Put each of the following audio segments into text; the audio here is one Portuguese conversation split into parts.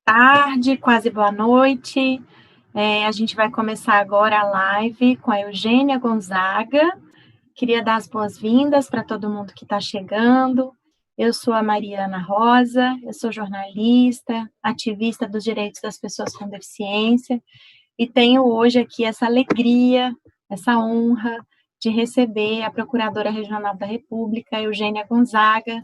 Tarde, quase boa noite. A gente vai começar agora a live com a Eugênia Gonzaga. Queria dar as boas-vindas para todo mundo que está chegando. Eu sou a Mariana Rosa, eu sou jornalista, ativista dos direitos das pessoas com deficiência, e tenho hoje aqui essa alegria, essa honra de receber a Procuradora Regional da República, Eugênia Gonzaga,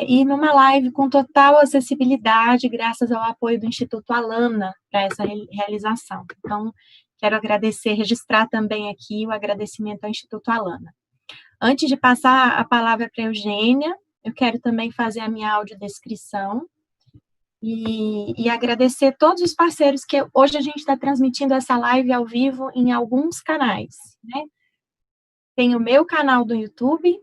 e numa live com total acessibilidade, graças ao apoio do Instituto Alana para essa realização. Então, quero agradecer, registrar também aqui o agradecimento ao Instituto Alana. Antes de passar a palavra para a Eugênia, eu quero também fazer a minha audiodescrição e agradecer todos os parceiros que hoje a gente está transmitindo essa live ao vivo em alguns canais, né? Tem o meu canal do YouTube,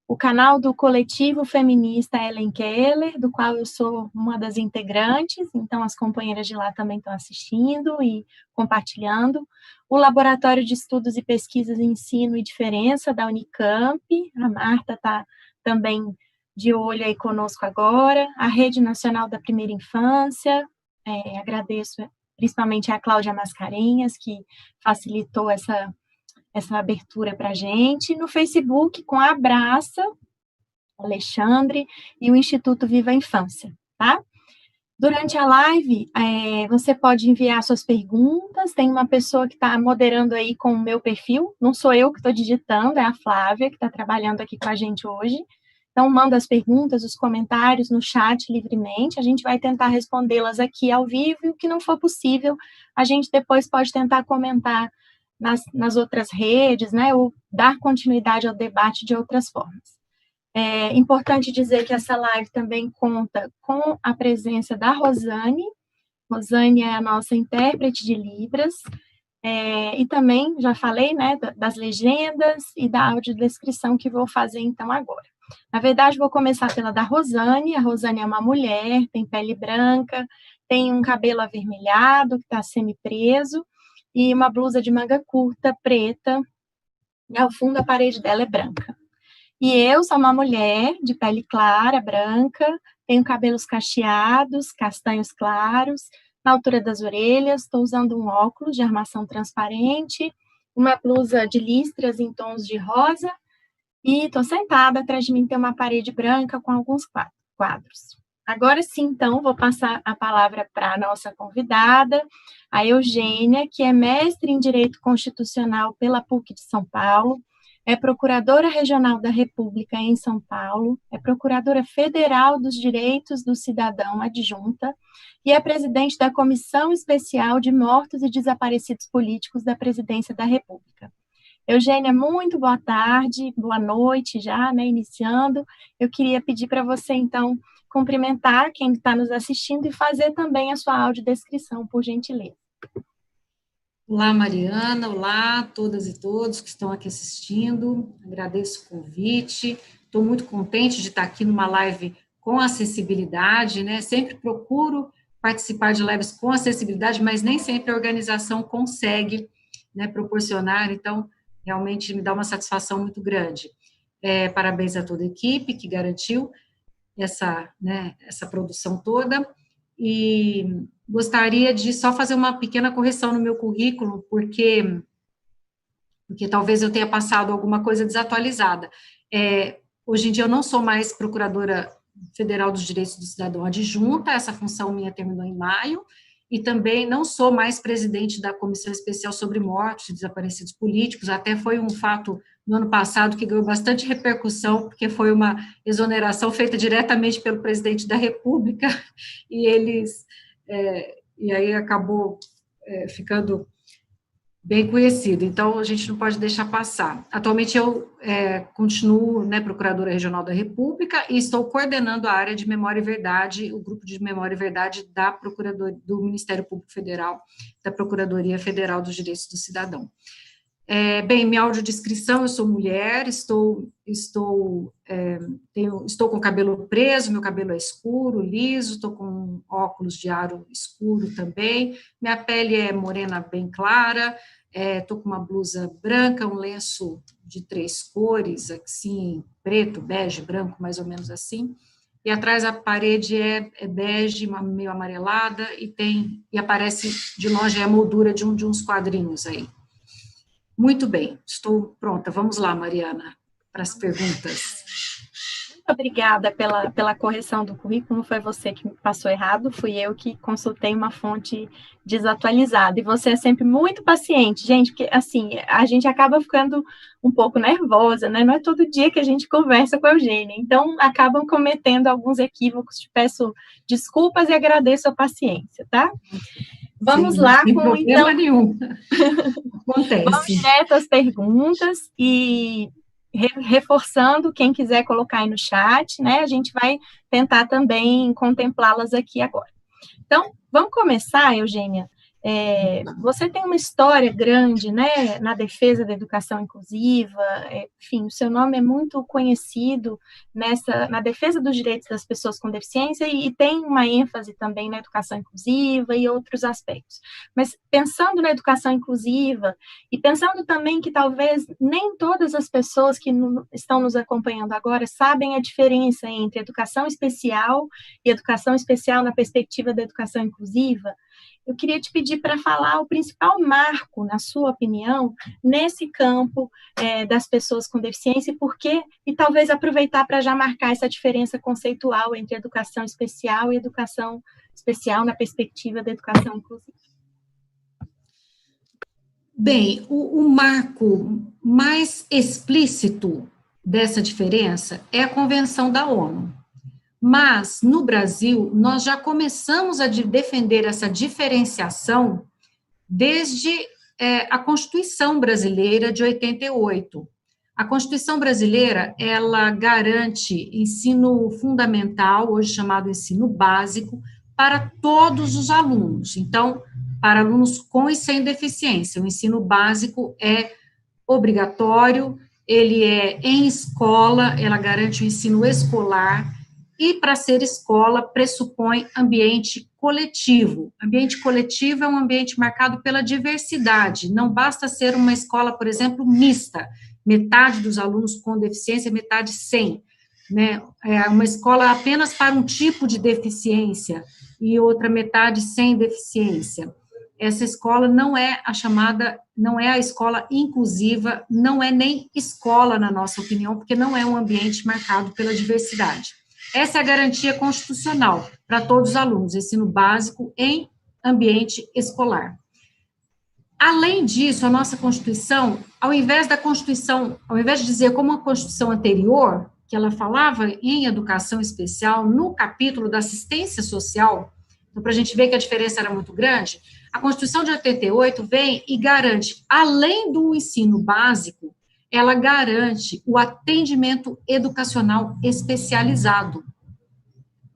o canal do coletivo feminista Ellen Keller, do qual eu sou uma das integrantes, então as companheiras de lá também estão assistindo e compartilhando. O Laboratório de Estudos e Pesquisas em Ensino e Diferença da Unicamp, a Marta está também de olho aí conosco agora. A Rede Nacional da Primeira Infância, agradeço principalmente a Cláudia Mascarenhas, que facilitou essa abertura para a gente, no Facebook com a Abraça, Alexandre, e o Instituto Viva a Infância, tá? Durante a live, você pode enviar suas perguntas, tem uma pessoa que está moderando aí com o meu perfil, não sou eu que estou digitando, é a Flávia, que está trabalhando aqui com a gente hoje. Então, manda as perguntas, os comentários no chat livremente, a gente vai tentar respondê-las aqui ao vivo, e o que não for possível, a gente depois pode tentar comentar nas outras redes, né, ou dar continuidade ao debate de outras formas. É importante dizer que essa live também conta com a presença da Rosane. Rosane é a nossa intérprete de Libras, e também, já falei, né, das legendas e da audiodescrição que vou fazer então agora. Na verdade, vou começar pela da Rosane. A Rosane é uma mulher, tem pele branca, tem um cabelo avermelhado, que está semi-preso, e uma blusa de manga curta, preta, e ao fundo a parede dela é branca. E eu sou uma mulher de pele clara, branca, tenho cabelos cacheados, castanhos claros, na altura das orelhas, estou usando um óculos de armação transparente, uma blusa de listras em tons de rosa, e estou sentada, atrás de mim tem uma parede branca com alguns quadros. Agora sim, então, vou passar a palavra para a nossa convidada, a Eugênia, que é mestre em Direito Constitucional pela PUC de São Paulo, é Procuradora Regional da República em São Paulo, é Procuradora Federal dos Direitos do Cidadão adjunta e é presidente da Comissão Especial de Mortos e Desaparecidos Políticos da Presidência da República. Eugênia, muito boa tarde, boa noite já, né, iniciando. Eu queria pedir para você, então, cumprimentar quem está nos assistindo e fazer também a sua audiodescrição, por gentileza. Olá, Mariana, olá a todas e todos que estão aqui assistindo, agradeço o convite, estou muito contente de estar aqui numa live com acessibilidade, né, sempre procuro participar de lives com acessibilidade, mas nem sempre a organização consegue, né, proporcionar, então, realmente me dá uma satisfação muito grande. Parabéns a toda a equipe que garantiu essa produção toda, e gostaria de só fazer uma pequena correção no meu currículo, porque talvez eu tenha passado alguma coisa desatualizada. Hoje em dia eu não sou mais Procuradora Federal dos Direitos do Cidadão adjunta, essa função minha terminou em maio, e também não sou mais presidente da Comissão Especial sobre Mortos e Desaparecidos Políticos, até foi um fato no ano passado que ganhou bastante repercussão, porque foi uma exoneração feita diretamente pelo presidente da República, e e aí acabou ficando bem conhecido, então a gente não pode deixar passar. Atualmente eu continuo, né, Procuradora Regional da República e estou coordenando a área de Memória e Verdade, o grupo de Memória e Verdade do Ministério Público Federal, da Procuradoria Federal dos Direitos do Cidadão. Bem, minha audiodescrição: eu sou mulher, estou com o cabelo preso, meu cabelo é escuro, liso, estou com óculos de aro escuro também, minha pele é morena bem clara, estou com uma blusa branca, um lenço de 3 cores, assim, preto, bege, branco, mais ou menos assim. e atrás a parede é bege, meio amarelada, e aparece de longe a moldura de uns quadrinhos aí. Muito bem, estou pronta. Vamos lá, Mariana, para as perguntas. Muito obrigada pela correção do currículo, não foi você que me passou errado, fui eu que consultei uma fonte desatualizada, e você é sempre muito paciente, gente, porque, assim, a gente acaba ficando um pouco nervosa, né, não é todo dia que a gente conversa com a Eugênia, então acabam cometendo alguns equívocos, te peço desculpas e agradeço a paciência, tá? Vamos Sim, lá sem com, problema então, nenhum. vamos Acontece. direto às perguntas, e reforçando, quem quiser colocar aí no chat, né, a gente vai tentar também contemplá-las aqui agora. Então, vamos começar, Eugênia. Você tem uma história grande, né, na defesa da educação inclusiva, enfim, o seu nome é muito conhecido na defesa dos direitos das pessoas com deficiência e tem uma ênfase também na educação inclusiva e outros aspectos. Mas pensando na educação inclusiva e pensando também que talvez nem todas as pessoas que estão nos acompanhando agora sabem a diferença entre educação especial e educação especial na perspectiva da educação inclusiva, eu queria te pedir para falar o principal marco, na sua opinião, nesse campo das pessoas com deficiência e por quê, e talvez aproveitar para já marcar essa diferença conceitual entre educação especial e educação especial na perspectiva da educação inclusiva. Bem, o marco mais explícito dessa diferença é a Convenção da ONU. Mas, no Brasil, nós já começamos a defender essa diferenciação desde a Constituição Brasileira de 88. A Constituição Brasileira, ela garante ensino fundamental, hoje chamado ensino básico, para todos os alunos. Então, para alunos com e sem deficiência, o ensino básico é obrigatório, ele é em escola, ela garante o ensino escolar, e para ser escola pressupõe ambiente coletivo. Ambiente coletivo é um ambiente marcado pela diversidade, não basta ser uma escola, por exemplo, mista, metade dos alunos com deficiência, metade sem, né? É uma escola apenas para um tipo de deficiência e outra metade sem deficiência. Essa escola não é a escola inclusiva, não é nem escola, na nossa opinião, porque não é um ambiente marcado pela diversidade. Essa é a garantia constitucional para todos os alunos, ensino básico em ambiente escolar. Além disso, a nossa Constituição, ao invés de dizer como a Constituição anterior, que ela falava em educação especial, no capítulo da assistência social, então, para a gente ver que a diferença era muito grande, a Constituição de 88 vem e garante, além do ensino básico, ela garante o atendimento educacional especializado,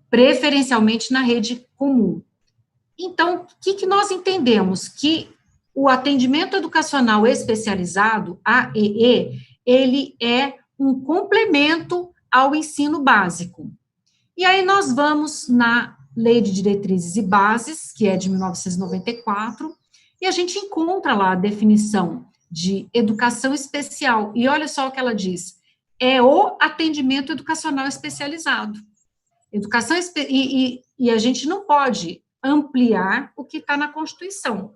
preferencialmente na rede comum. Então, o que nós entendemos? Que o atendimento educacional especializado, AEE, ele é um complemento ao ensino básico. E aí nós vamos na Lei de Diretrizes e Bases, que é de 1994, e a gente encontra lá a definição de educação especial. E olha só o que ela diz: é o atendimento educacional especializado. E a gente não pode ampliar o que está na Constituição.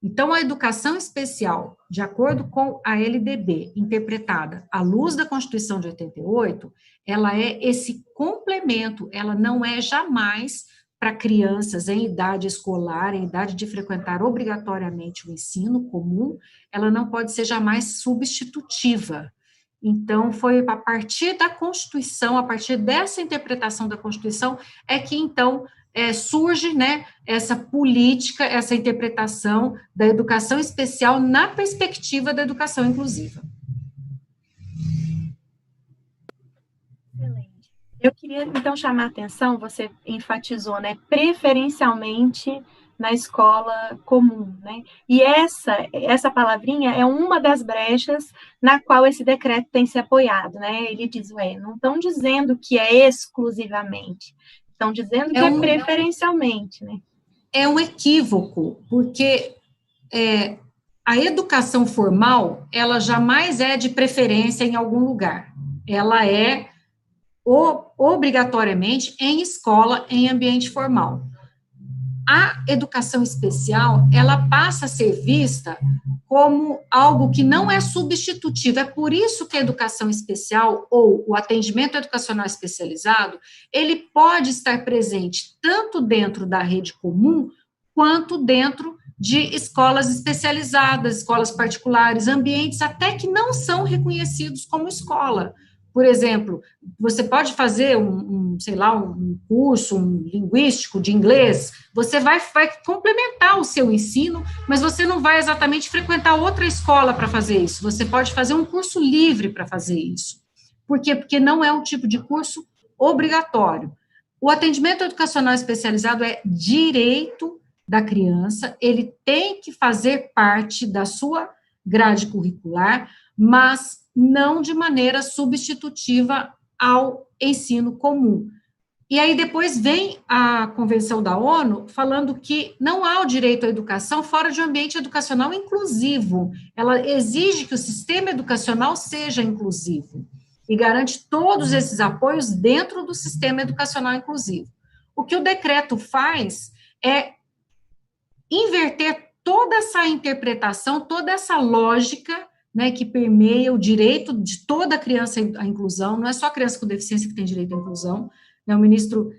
Então, a educação especial, de acordo com a LDB, interpretada à luz da Constituição de 88, ela é esse complemento, ela não é jamais para crianças em idade escolar, em idade de frequentar obrigatoriamente o ensino comum, ela não pode ser jamais substitutiva. Então, foi a partir da Constituição, a partir dessa interpretação da Constituição, é que, então, surge, né, essa política, essa interpretação da educação especial na perspectiva da educação inclusiva. Excelente. Eu queria, então, chamar a atenção, você enfatizou, né, preferencialmente na escola comum, né, e essa palavrinha é uma das brechas na qual esse decreto tem se apoiado, né, ele diz, não estão dizendo que é exclusivamente, estão dizendo que é preferencialmente, né. É um equívoco, porque a educação formal, ela jamais é de preferência em algum lugar, ela é obrigatoriamente em escola, em ambiente formal. A educação especial, ela passa a ser vista como algo que não é substitutivo. É por isso que a educação especial ou o atendimento educacional especializado, ele pode estar presente tanto dentro da rede comum, quanto dentro de escolas especializadas, escolas particulares, ambientes até que não são reconhecidos como escola. Por exemplo, você pode fazer sei lá, um curso linguístico de inglês, você vai complementar o seu ensino, mas você não vai exatamente frequentar outra escola para fazer isso. Você pode fazer um curso livre para fazer isso. Por quê? Porque não é um tipo de curso obrigatório. O atendimento educacional especializado é direito da criança, ele tem que fazer parte da sua grade curricular, mas não de maneira substitutiva ao ensino comum. E aí depois vem a Convenção da ONU falando que não há o direito à educação fora de um ambiente educacional inclusivo. Ela exige que o sistema educacional seja inclusivo e garante todos esses apoios dentro do sistema educacional inclusivo. O que o decreto faz é inverter toda essa interpretação, toda essa lógica, né, que permeia o direito de toda criança à inclusão, não é só a criança com deficiência que tem direito à inclusão, né, o ministro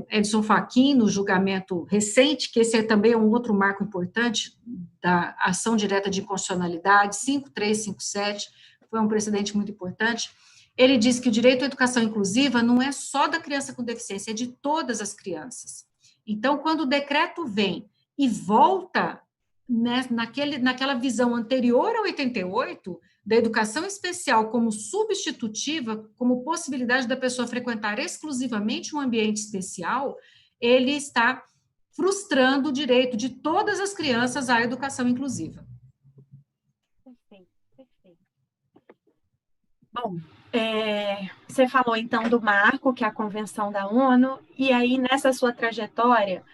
Edson Fachin, no julgamento recente, que esse também é um outro marco importante da ação direta de inconstitucionalidade, 5357, foi um precedente muito importante, ele diz que o direito à educação inclusiva não é só da criança com deficiência, é de todas as crianças. Então, quando o decreto vem e volta, né, naquela visão anterior a 88, da educação especial como substitutiva, como possibilidade da pessoa frequentar exclusivamente um ambiente especial, ele está frustrando o direito de todas as crianças à educação inclusiva. Perfeito, perfeito. Bom, você falou então do marco, que é a Convenção da ONU, e aí nessa sua trajetória,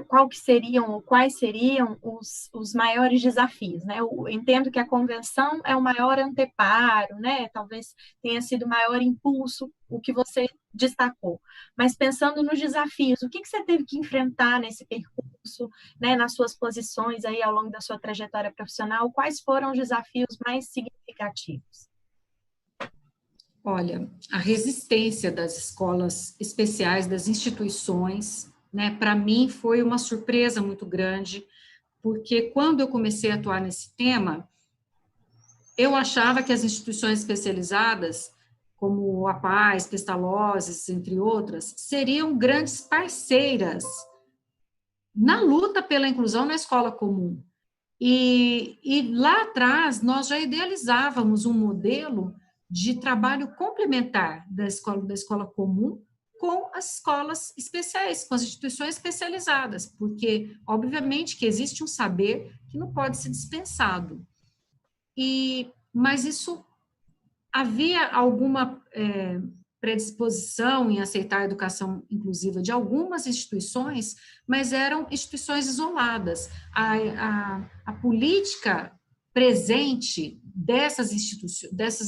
quais seriam os maiores desafios, né? Eu entendo que a convenção é o maior anteparo, né? Talvez tenha sido o maior impulso, o que você destacou. Mas pensando nos desafios, o que você teve que enfrentar nesse percurso, né? Nas suas posições aí ao longo da sua trajetória profissional, quais foram os desafios mais significativos? Olha, a resistência das escolas especiais, das instituições, né, para mim foi uma surpresa muito grande, porque quando eu comecei a atuar nesse tema, eu achava que as instituições especializadas, como a Paz, Pestalozzi, entre outras, seriam grandes parceiras na luta pela inclusão na escola comum. E lá atrás, nós já idealizávamos um modelo de trabalho complementar da escola comum com as escolas especiais, com as instituições especializadas, porque, obviamente, que existe um saber que não pode ser dispensado. Mas isso havia alguma predisposição em aceitar a educação inclusiva de algumas instituições, mas eram instituições isoladas. A política presente dessas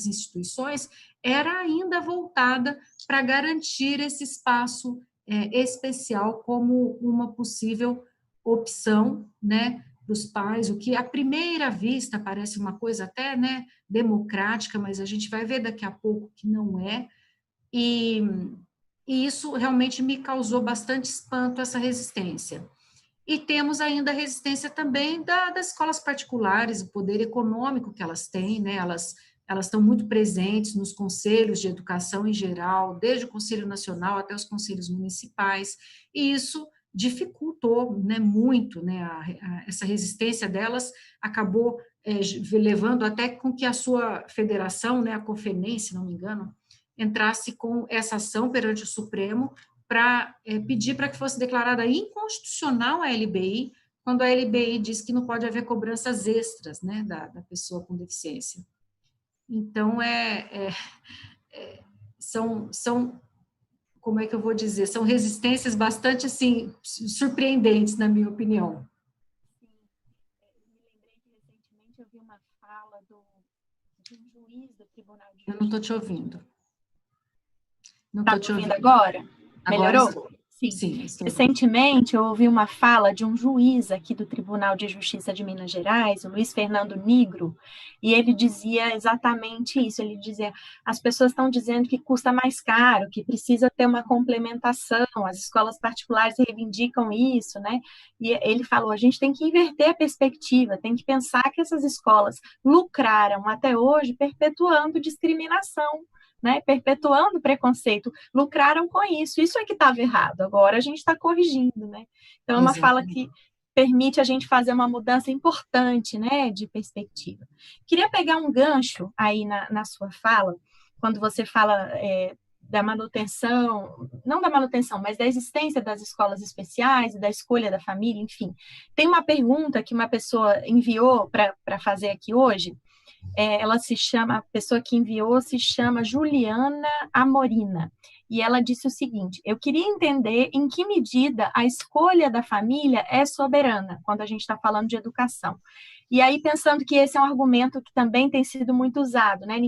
instituições era ainda voltada para garantir esse espaço especial como uma possível opção, né, dos pais, o que à primeira vista parece uma coisa até, né, democrática, mas a gente vai ver daqui a pouco que não é, e isso realmente me causou bastante espanto, essa resistência. E temos ainda a resistência também das escolas particulares, o poder econômico que elas têm, né, elas estão muito presentes nos conselhos de educação em geral, desde o Conselho Nacional até os conselhos municipais, e isso dificultou, né, muito, né, essa resistência delas acabou levando até com que a sua federação, né, a COFENEM, se não me engano, entrasse com essa ação perante o Supremo para pedir para que fosse declarada inconstitucional a LBI, quando a LBI diz que não pode haver cobranças extras, né, da pessoa com deficiência. Então, são, como é que eu vou dizer, são resistências bastante, assim, surpreendentes, na minha opinião. Sim, me lembrei que recentemente eu vi uma fala de um juiz do Tribunal de Justiça. Eu não estou te ouvindo. Não Está estou me te ouvindo ouvindo. agora? Agora Melhorou? estou. Sim. Sim, estou ouvindo. Recentemente, eu ouvi uma fala de um juiz aqui do Tribunal de Justiça de Minas Gerais, o Luiz Fernando Nigro, e ele dizia exatamente isso. Ele dizia: as pessoas estão dizendo que custa mais caro, que precisa ter uma complementação, as escolas particulares reivindicam isso, né? E ele falou: a gente tem que inverter a perspectiva, tem que pensar que essas escolas lucraram até hoje perpetuando discriminação, né, perpetuando preconceito, lucraram com isso. Isso é que estava errado. Agora a gente está corrigindo, né? Então é uma fala Exatamente. que permite a gente fazer uma mudança importante, né, de perspectiva. Queria pegar um gancho aí na sua fala, quando você fala da manutenção, não da manutenção, mas da existência das escolas especiais e da escolha da família, enfim. Tem uma pergunta que uma pessoa enviou para fazer aqui hoje. Ela se chama, a pessoa que enviou se chama Juliana Amorina, e ela disse o seguinte: eu queria entender em que medida a escolha da família é soberana, quando a gente está falando de educação. E aí, pensando que esse é um argumento que também tem sido muito usado, né?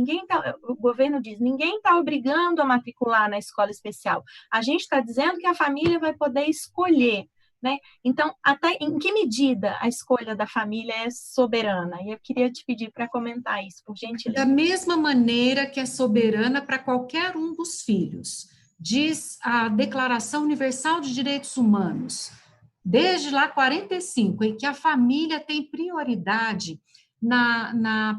O governo diz, ninguém está obrigando a matricular na escola especial. A gente está dizendo que a família vai poder escolher, né? Então, até em que medida a escolha da família é soberana? E eu queria te pedir para comentar isso, por Da gentileza. mesma maneira que é soberana para qualquer um dos filhos, diz a Declaração Universal de Direitos Humanos, desde lá 45, em que a família tem prioridade na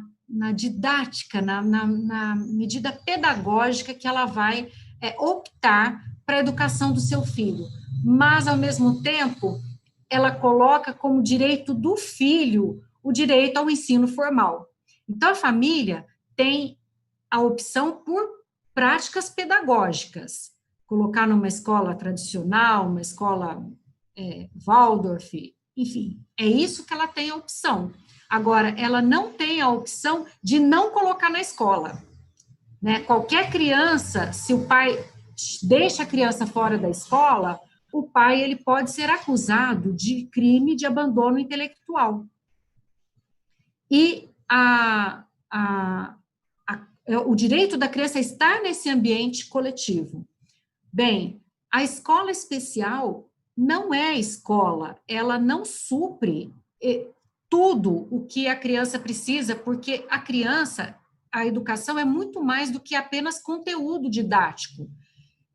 didática, na medida pedagógica que ela vai optar para a educação do seu filho. Mas, ao mesmo tempo, ela coloca como direito do filho o direito ao ensino formal. Então, a família tem a opção por práticas pedagógicas, colocar numa escola tradicional, uma escola Waldorf, enfim, é isso que ela tem a opção. Agora, ela não tem a opção de não colocar na escola, né? Qualquer criança, se o pai deixa a criança fora da escola, o pai ele pode ser acusado de crime de abandono intelectual. E o direito da criança estar nesse ambiente coletivo. Bem, a escola especial não é escola, ela não supre tudo o que a criança precisa, porque a criança, a educação é muito mais do que apenas conteúdo didático.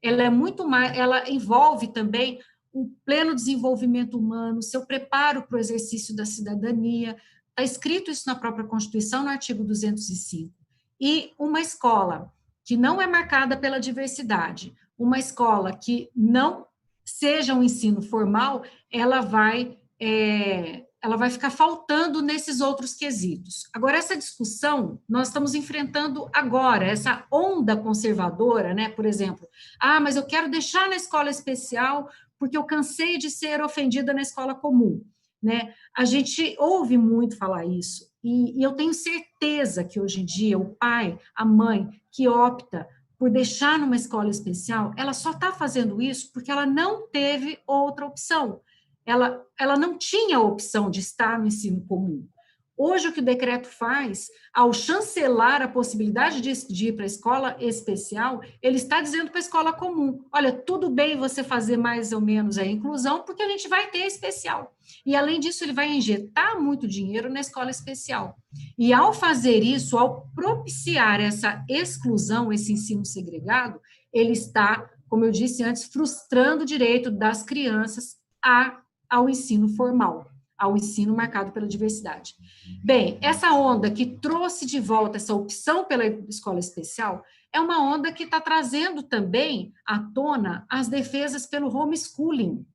Ela é muito mais, ela envolve também o pleno desenvolvimento humano, seu preparo para o exercício da cidadania. Está escrito isso na própria Constituição, no artigo 205. E uma escola que não é marcada pela diversidade, uma escola que não seja um ensino formal, ela vai ficar faltando nesses outros quesitos. Agora, essa discussão nós estamos enfrentando agora, essa onda conservadora, né? Por exemplo, mas eu quero deixar na escola especial porque eu cansei de ser ofendida na escola comum, né? A gente ouve muito falar isso, e eu tenho certeza que hoje em dia o pai, a mãe que opta por deixar numa escola especial, ela só está fazendo isso porque ela não teve outra opção. Ela não tinha a opção de estar no ensino comum. Hoje, o que o decreto faz, ao chancelar a possibilidade de ir para a escola especial, ele está dizendo para a escola comum, olha, tudo bem você fazer mais ou menos a inclusão, porque a gente vai ter especial. E, além disso, ele vai injetar muito dinheiro na escola especial. E, ao fazer isso, ao propiciar essa exclusão, esse ensino segregado, ele está, como eu disse antes, frustrando o direito das crianças ao ensino formal, ao ensino marcado pela diversidade. Bem, essa onda que trouxe de volta essa opção pela escola especial é uma onda que está trazendo também à tona as defesas pelo homeschooling,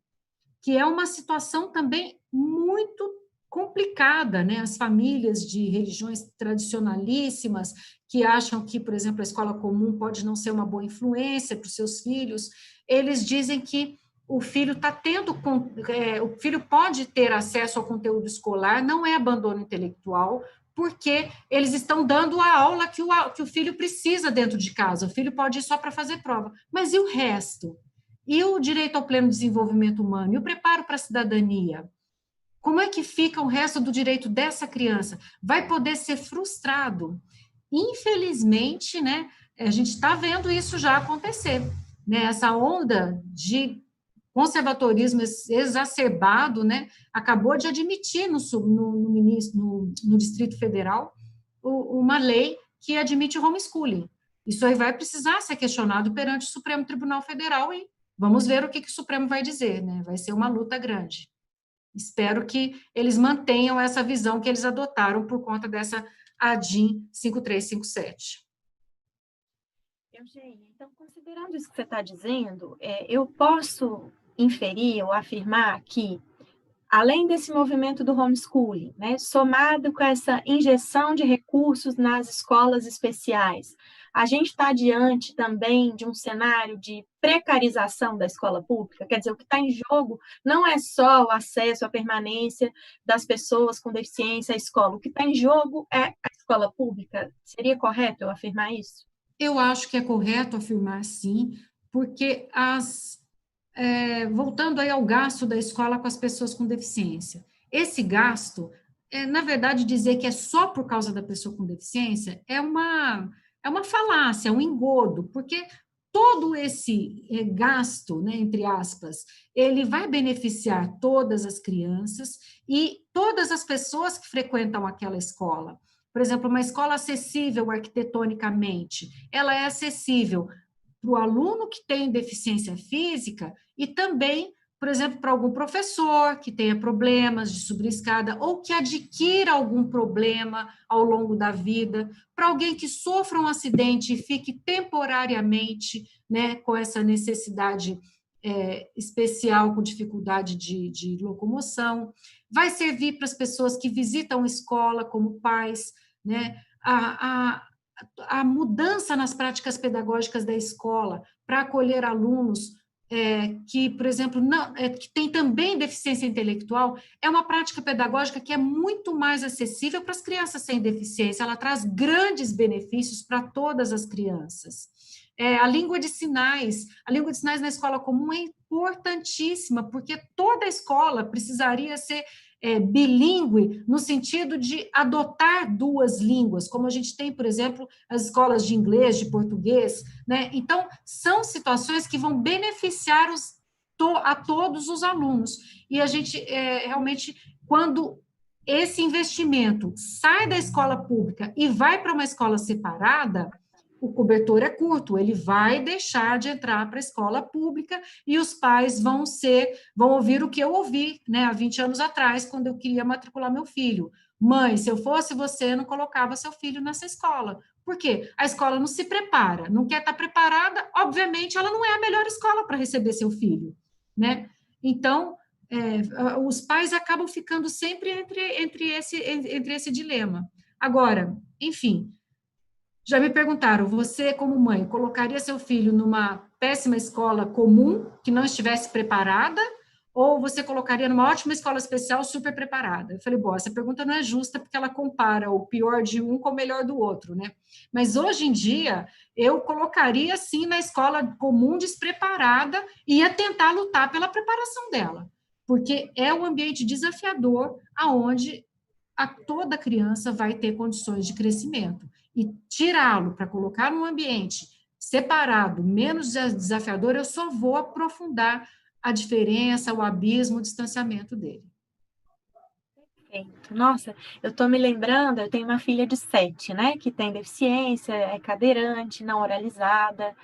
que é uma situação também muito complicada, né? As famílias de religiões tradicionalíssimas que acham que, por exemplo, a escola comum pode não ser uma boa influência para os seus filhos, eles dizem que o filho o filho pode ter acesso ao conteúdo escolar, não é abandono intelectual, porque eles estão dando a aula que o filho precisa dentro de casa. O filho pode ir só para fazer prova. Mas e o resto? E o direito ao pleno desenvolvimento humano? E o preparo para a cidadania? Como é que fica o resto do direito dessa criança? Vai poder ser frustrado. Infelizmente, né, a gente está vendo isso já acontecer, né? Essa onda de conservadorismo exacerbado, né, acabou de admitir no Distrito Federal uma lei que admite homeschooling. Isso aí vai precisar ser questionado perante o Supremo Tribunal Federal e vamos ver o que o Supremo vai dizer, né? Vai ser uma luta grande. Espero que eles mantenham essa visão que eles adotaram por conta dessa ADIM 5357. Eugênia, então, considerando isso que você está dizendo, eu posso inferir ou afirmar que, além desse movimento do homeschooling, né, somado com essa injeção de recursos nas escolas especiais, a gente está diante também de um cenário de precarização da escola pública? Quer dizer, o que está em jogo não é só o acesso à permanência das pessoas com deficiência à escola, o que está em jogo é a escola pública. Seria correto eu afirmar isso? Eu acho que é correto afirmar sim, porque voltando aí ao gasto da escola com as pessoas com deficiência, esse gasto, na verdade, dizer que é só por causa da pessoa com deficiência é uma falácia, é um engodo, porque todo esse gasto, né, entre aspas, ele vai beneficiar todas as crianças e todas as pessoas que frequentam aquela escola. Por exemplo, uma escola acessível arquitetonicamente, ela é acessível para o aluno que tem deficiência física e também, por exemplo, para algum professor que tenha problemas de subir escada ou que adquira algum problema ao longo da vida, para alguém que sofra um acidente e fique temporariamente, né, com essa necessidade especial, com dificuldade de locomoção. Vai servir para as pessoas que visitam escola como pais, né? A mudança nas práticas pedagógicas da escola para acolher alunos que, por exemplo, que tem também deficiência intelectual, é uma prática pedagógica que é muito mais acessível para as crianças sem deficiência, ela traz grandes benefícios para todas as crianças. A língua de sinais na escola comum é importantíssima, porque toda escola precisaria ser bilíngue, no sentido de adotar duas línguas, como a gente tem, por exemplo, as escolas de inglês, de português, né? Então, são situações que vão beneficiar a todos os alunos. E a gente, realmente, quando esse investimento sai da escola pública e vai para uma escola separada, o cobertor é curto, ele vai deixar de entrar para a escola pública e os pais vão ouvir o que eu ouvi, né, há 20 anos atrás, quando eu queria matricular meu filho. Mãe, se eu fosse você, não colocava seu filho nessa escola. Por quê? A escola não se prepara, não quer estar preparada, obviamente ela não é a melhor escola para receber seu filho, né? Então, os pais acabam ficando sempre entre esse dilema. Agora, enfim, já me perguntaram, você como mãe, colocaria seu filho numa péssima escola comum, que não estivesse preparada, ou você colocaria numa ótima escola especial super preparada? Eu falei, bom, essa pergunta não é justa, porque ela compara o pior de um com o melhor do outro, né? Mas hoje em dia, eu colocaria sim na escola comum despreparada e ia tentar lutar pela preparação dela, porque é um ambiente desafiador, aonde toda criança vai ter condições de crescimento. E tirá-lo para colocar num ambiente separado, menos desafiador, eu só vou aprofundar a diferença, o abismo, o distanciamento dele. Perfeito. Nossa, eu estou me lembrando, eu tenho uma filha de 7, né, que tem deficiência, é cadeirante, não oralizada,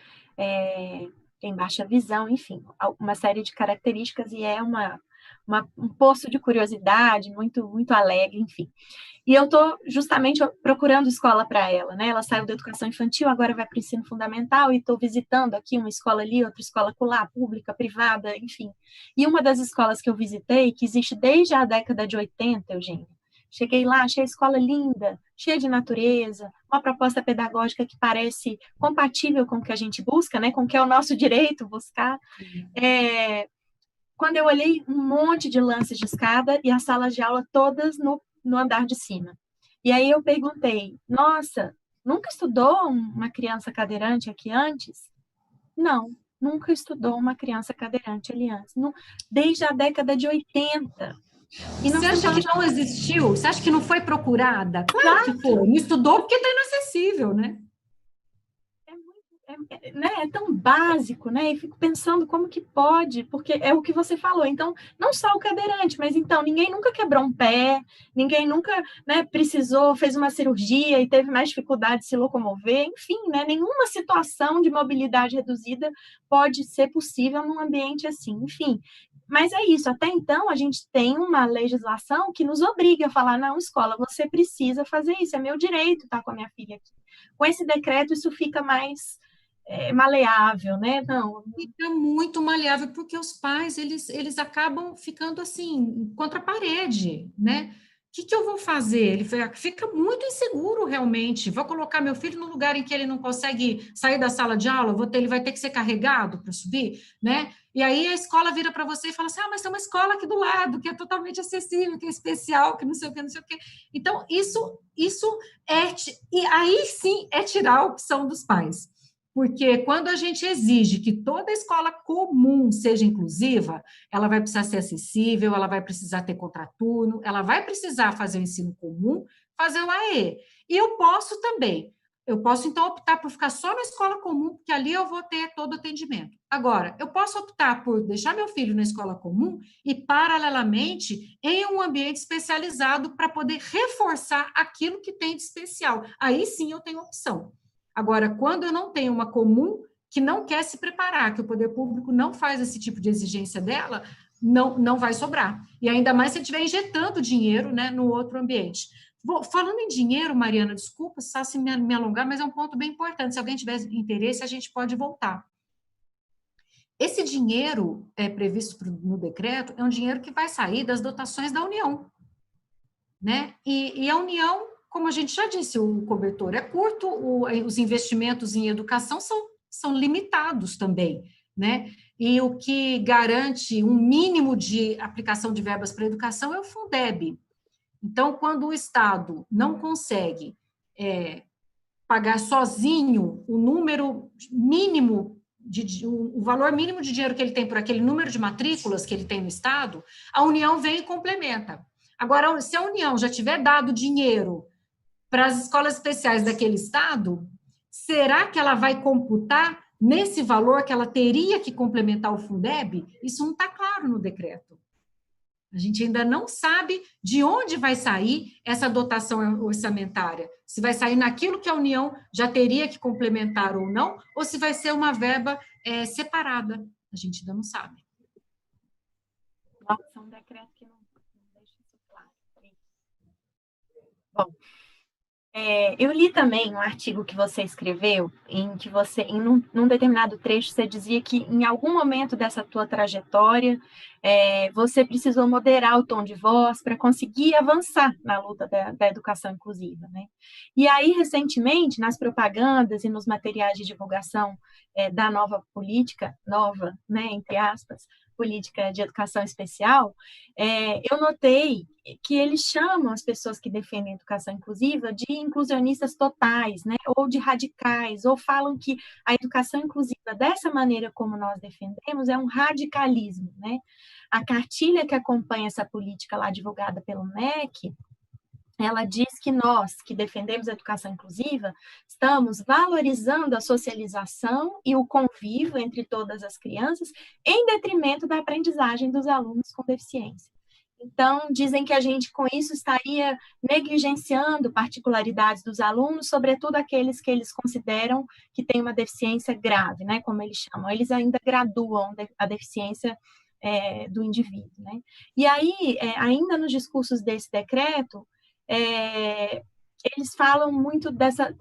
tem baixa visão, enfim, uma série de características, e é um poço de curiosidade, muito, muito alegre, enfim. E eu estou justamente procurando escola para ela, né? Ela saiu da educação infantil, agora vai para o ensino fundamental, e estou visitando aqui uma escola ali, outra escola acolá, pública, privada, enfim. E uma das escolas que eu visitei, que existe desde a década de 80, Eugênia, cheguei lá, achei a escola linda, cheia de natureza, uma proposta pedagógica que parece compatível com o que a gente busca, né? Com o que é o nosso direito buscar. Quando eu olhei, um monte de lances de escada e as salas de aula todas no andar de cima. E aí eu perguntei, nossa, nunca estudou uma criança cadeirante aqui antes? Não, nunca estudou uma criança cadeirante ali antes. Não, desde a década de 80. E você acha que não existiu? Você acha que não foi procurada? Claro que foi. Não estudou porque está inacessível, né? né, é tão básico, né? E fico pensando como que pode, porque é o que você falou. Então, não só o cadeirante, mas então ninguém nunca quebrou um pé, ninguém nunca, né, precisou, fez uma cirurgia e teve mais dificuldade de se locomover, enfim, né? Nenhuma situação de mobilidade reduzida pode ser possível num ambiente assim, enfim. Mas é isso, até então a gente tem uma legislação que nos obriga a falar, não, escola, você precisa fazer isso, é meu direito estar com a minha filha aqui. Com esse decreto, isso fica mais maleável, né? Não. Fica muito maleável, porque os pais, eles acabam ficando assim, contra a parede, né? O que eu vou fazer? Ele fica muito inseguro, realmente. Vou colocar meu filho no lugar em que ele não consegue sair da sala de aula, ele vai ter que ser carregado para subir, né? E aí a escola vira para você e fala assim, mas tem uma escola aqui do lado, que é totalmente acessível, que é especial, que não sei o que, não sei o que. Então, isso e aí sim é tirar a opção dos pais. Porque quando a gente exige que toda escola comum seja inclusiva, ela vai precisar ser acessível, ela vai precisar ter contraturno, ela vai precisar fazer o ensino comum, fazer o AE. E eu posso então optar por ficar só na escola comum, porque ali eu vou ter todo o atendimento. Agora, eu posso optar por deixar meu filho na escola comum e, paralelamente, em um ambiente especializado para poder reforçar aquilo que tem de especial. Aí sim eu tenho opção. Agora, quando eu não tenho uma comum que não quer se preparar, que o poder público não faz esse tipo de exigência dela, não vai sobrar. E ainda mais se estiver injetando dinheiro, né, no outro ambiente. Falando em dinheiro, Mariana, desculpa se me alongar, mas é um ponto bem importante. Se alguém tiver interesse, a gente pode voltar. Esse dinheiro previsto no decreto é um dinheiro que vai sair das dotações da União, né? E a União, como a gente já disse, o cobertor é curto, os investimentos em educação são limitados também, né? E o que garante um mínimo de aplicação de verbas para a educação é o Fundeb. Então, quando o Estado não consegue pagar sozinho o número mínimo, o valor mínimo de dinheiro que ele tem por aquele número de matrículas que ele tem no Estado, a União vem e complementa. Agora, se a União já tiver dado dinheiro para as escolas especiais daquele estado, será que ela vai computar nesse valor que ela teria que complementar o Fundeb? Isso não está claro no decreto. A gente ainda não sabe de onde vai sair essa dotação orçamentária. Se vai sair naquilo que a União já teria que complementar ou não, ou se vai ser uma verba separada. A gente ainda não sabe. Nossa, é um decreto que não deixa isso claro. Bom, eu li também um artigo que você escreveu, em que você, num determinado trecho, você dizia que em algum momento dessa tua trajetória, você precisou moderar o tom de voz para conseguir avançar na luta da educação inclusiva, né? E aí, recentemente, nas propagandas e nos materiais de divulgação da nova política, nova, né, entre aspas, política de educação especial, eu notei que eles chamam as pessoas que defendem a educação inclusiva de inclusionistas totais, né, ou de radicais, ou falam que a educação inclusiva, dessa maneira como nós defendemos, é um radicalismo, né? A cartilha que acompanha essa política lá divulgada pelo MEC, ela diz que nós, que defendemos a educação inclusiva, estamos valorizando a socialização e o convívio entre todas as crianças em detrimento da aprendizagem dos alunos com deficiência. Então, dizem que a gente, com isso, estaria negligenciando particularidades dos alunos, sobretudo aqueles que eles consideram que têm uma deficiência grave, né, como eles chamam. Eles ainda graduam a deficiência do indivíduo, né? E aí, ainda nos discursos desse decreto, eles falam muito dessa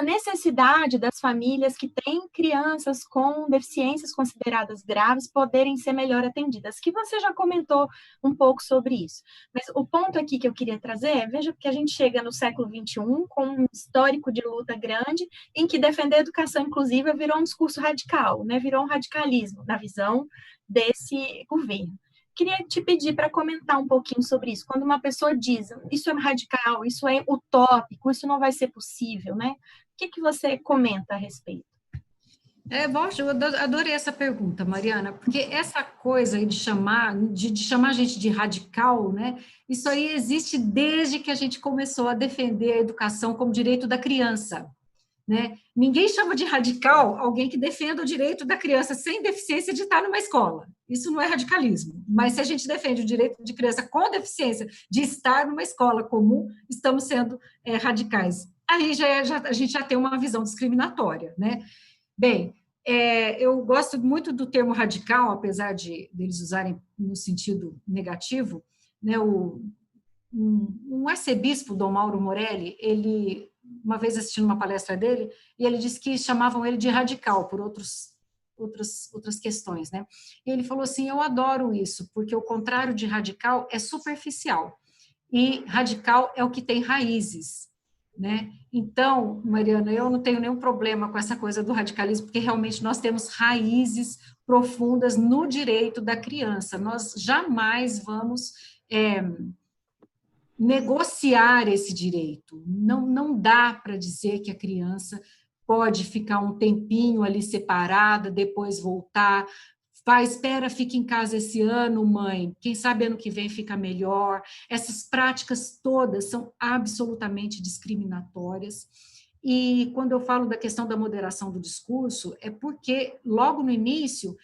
necessidade das famílias que têm crianças com deficiências consideradas graves poderem ser melhor atendidas, que você já comentou um pouco sobre isso. Mas o ponto aqui que eu queria trazer veja que a gente chega no século XXI com um histórico de luta grande em que defender a educação inclusiva virou um discurso radical, né? Virou um radicalismo na visão desse governo. Queria te pedir para comentar um pouquinho sobre isso. Quando uma pessoa diz, isso é radical, isso é utópico, isso não vai ser possível, né? O que você comenta a respeito? Eu adorei essa pergunta, Mariana, porque essa coisa aí de chamar a gente de radical, né? Isso aí existe desde que a gente começou a defender a educação como direito da criança, né? Ninguém chama de radical alguém que defenda o direito da criança sem deficiência de estar numa escola. Isso não é radicalismo. Mas se a gente defende o direito de criança com deficiência de estar numa escola comum, estamos sendo radicais. Aí a gente já tem uma visão discriminatória, né? Bem, eu gosto muito do termo radical, apesar de eles usarem no sentido negativo, né? Um arcebispo, Dom Mauro Morelli, ele, uma vez assistindo uma palestra dele, e ele disse que chamavam ele de radical por outras questões, né? E ele falou assim, eu adoro isso, porque o contrário de radical é superficial, e radical é o que tem raízes, né? Então, Mariana, eu não tenho nenhum problema com essa coisa do radicalismo, porque realmente nós temos raízes profundas no direito da criança, nós jamais vamos negociar esse direito. Não dá para dizer que a criança pode ficar um tempinho ali separada, depois voltar. Espera, fica em casa esse ano, mãe. Quem sabe ano que vem fica melhor. Essas práticas todas são absolutamente discriminatórias. E quando eu falo da questão da moderação do discurso, é porque logo no início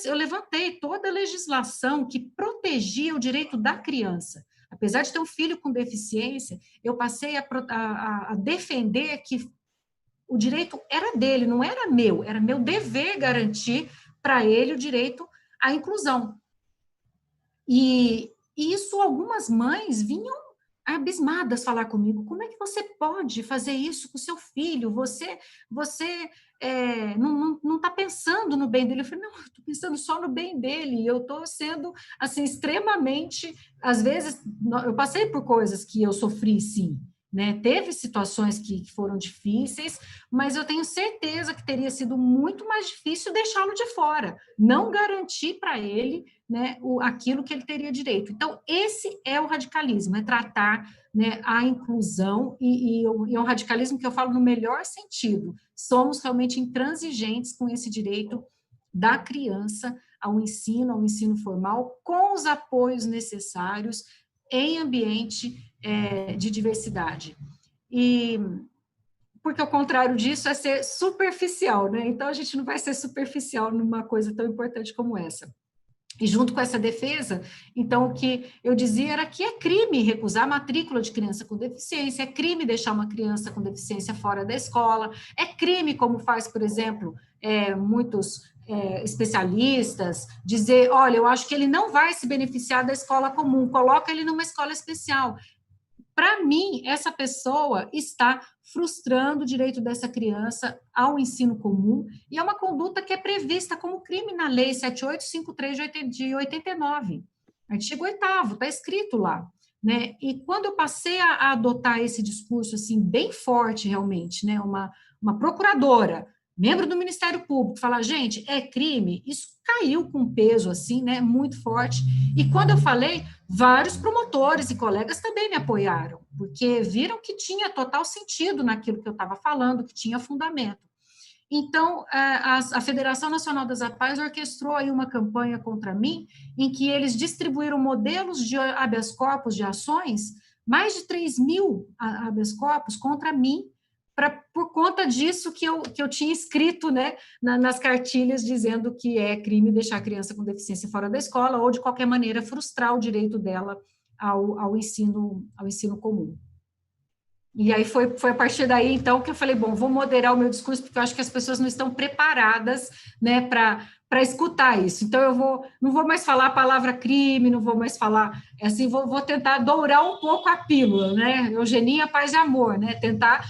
eu levantei toda a legislação que protegia o direito da criança. Apesar de ter um filho com deficiência, eu passei a defender que o direito era dele, não era meu dever garantir para ele o direito à inclusão. E isso algumas mães vinham abismadas falar comigo, como é que você pode fazer isso com o seu filho? Você não está pensando no bem dele. Eu falei, não, eu estou pensando só no bem dele, eu estou sendo, assim, extremamente, às vezes, eu passei por coisas que eu sofri, sim, né? Teve situações que foram difíceis, mas eu tenho certeza que teria sido muito mais difícil deixá-lo de fora, não garantir para ele, né, aquilo que ele teria direito. Então, esse é o radicalismo, é tratar, né, a inclusão, e é um radicalismo que eu falo no melhor sentido. Somos realmente intransigentes com esse direito da criança ao ensino formal, com os apoios necessários em ambiente de diversidade. E porque o contrário disso é ser superficial, né? Então, a gente não vai ser superficial numa coisa tão importante como essa. E junto com essa defesa, então, o que eu dizia era que é crime recusar a matrícula de criança com deficiência, é crime deixar uma criança com deficiência fora da escola, é crime, como faz, por exemplo, muitos especialistas, dizer, olha, eu acho que ele não vai se beneficiar da escola comum, coloca ele numa escola especial. Para mim, essa pessoa está frustrando o direito dessa criança ao ensino comum, e é uma conduta que é prevista como crime na Lei 7853 de 89, artigo 8º, está escrito lá. Né? E quando eu passei a adotar esse discurso assim, bem forte, realmente, né? Uma procuradora, membro do Ministério Público, falar, gente, é crime, isso caiu com peso, assim, né? Muito forte. E quando eu falei, vários promotores e colegas também me apoiaram, porque viram que tinha total sentido naquilo que eu estava falando, que tinha fundamento. Então, a Federação Nacional das APAES orquestrou aí uma campanha contra mim, em que eles distribuíram modelos de habeas corpus de ações, mais de 3.000 habeas corpus contra mim, por conta disso que eu tinha escrito, né, nas cartilhas, dizendo que é crime deixar a criança com deficiência fora da escola, ou, de qualquer maneira, frustrar o direito dela ao ensino comum. E aí foi a partir daí, então, que eu falei, bom, vou moderar o meu discurso, porque eu acho que as pessoas não estão preparadas, né, para escutar isso. Então, não vou mais falar a palavra crime, não vou mais falar, assim, vou tentar dourar um pouco a pílula, né, eugenia, paz e amor, né, tentar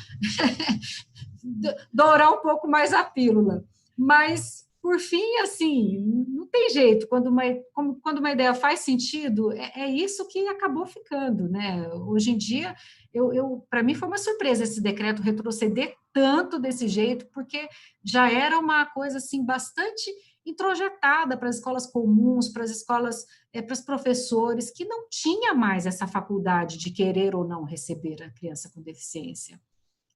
dourar um pouco mais a pílula. Mas, por fim, assim, não tem jeito, quando uma ideia faz sentido, é isso que acabou ficando, né? Hoje em dia, para mim foi uma surpresa esse decreto retroceder tanto desse jeito, porque já era uma coisa, assim, bastante introjetada para as escolas comuns, para as escolas, para os professores, que não tinha mais essa faculdade de querer ou não receber a criança com deficiência,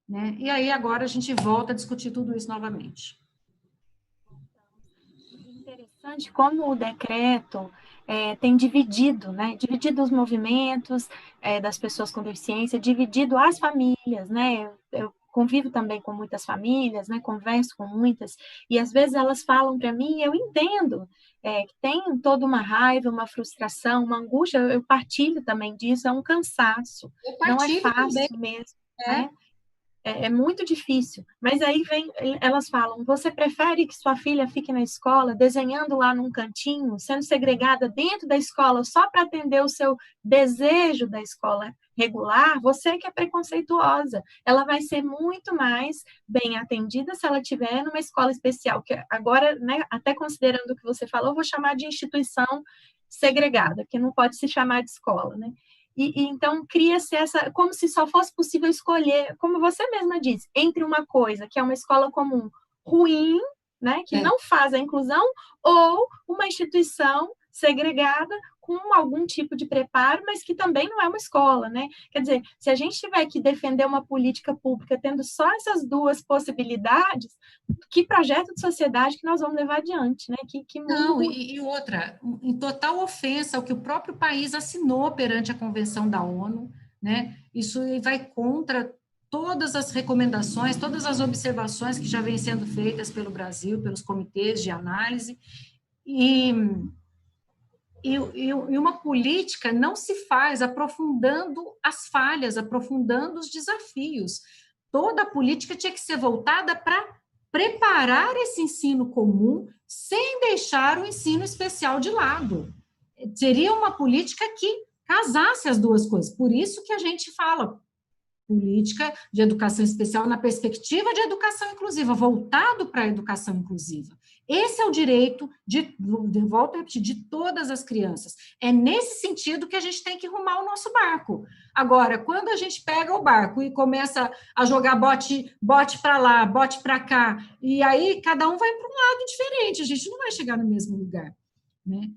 né? E aí agora a gente volta a discutir tudo isso novamente. Interessante como o decreto tem dividido, né? Dividido os movimentos das pessoas com deficiência, dividido as famílias, né? Eu convivo também com muitas famílias, né, converso com muitas, e às vezes elas falam para mim, eu entendo, que tem toda uma raiva, uma frustração, uma angústia, eu partilho também disso, é um cansaço, Eu não é partilho também. fácil mesmo, É. né? É muito difícil, mas aí elas falam, você prefere que sua filha fique na escola desenhando lá num cantinho, sendo segregada dentro da escola só para atender o seu desejo da escola regular? Você que é preconceituosa. Ela vai ser muito mais bem atendida se ela estiver numa escola especial, que agora, né, até considerando o que você falou, eu vou chamar de instituição segregada, que não pode se chamar de escola, né? Então cria-se essa, como se só fosse possível escolher, como você mesma disse, entre uma coisa que é uma escola comum ruim, né, que não faz a inclusão, ou uma instituição segregada com algum tipo de preparo, mas que também não é uma escola, né? Quer dizer, se a gente tiver que defender uma política pública tendo só essas duas possibilidades, que projeto de sociedade que nós vamos levar adiante, né? Que mundo... Não, e outra, em total ofensa ao que o próprio país assinou perante a Convenção da ONU, né? Isso vai contra todas as recomendações, todas as observações que já vêm sendo feitas pelo Brasil, pelos comitês de análise, e uma política não se faz aprofundando as falhas, aprofundando os desafios. Toda a política tinha que ser voltada para preparar esse ensino comum sem deixar o ensino especial de lado. Seria uma política que casasse as duas coisas. Por isso que a gente fala política de educação especial na perspectiva de educação inclusiva, voltado para a educação inclusiva. Esse é o direito, volto a repetir, de todas as crianças. É nesse sentido que a gente tem que rumar o nosso barco. Agora, quando a gente pega o barco e começa a jogar bote para lá, bote para cá, e aí cada um vai para um lado diferente, a gente não vai chegar no mesmo lugar, né?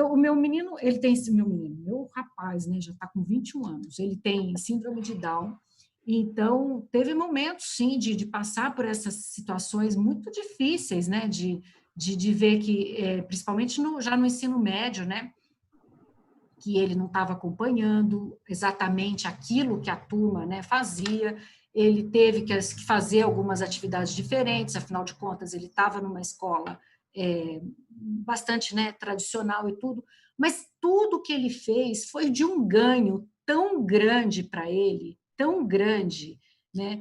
O meu menino, meu rapaz, né, já está com 21 anos, ele tem síndrome de Down, então teve momentos, sim, de passar por essas situações muito difíceis, né, de ver que, principalmente já no ensino médio, né, que ele não estava acompanhando exatamente aquilo que a turma, né, fazia, ele teve que fazer algumas atividades diferentes, afinal de contas, ele estava numa escola bastante, né, tradicional e tudo, mas tudo que ele fez foi de um ganho tão grande para ele, tão grande, né?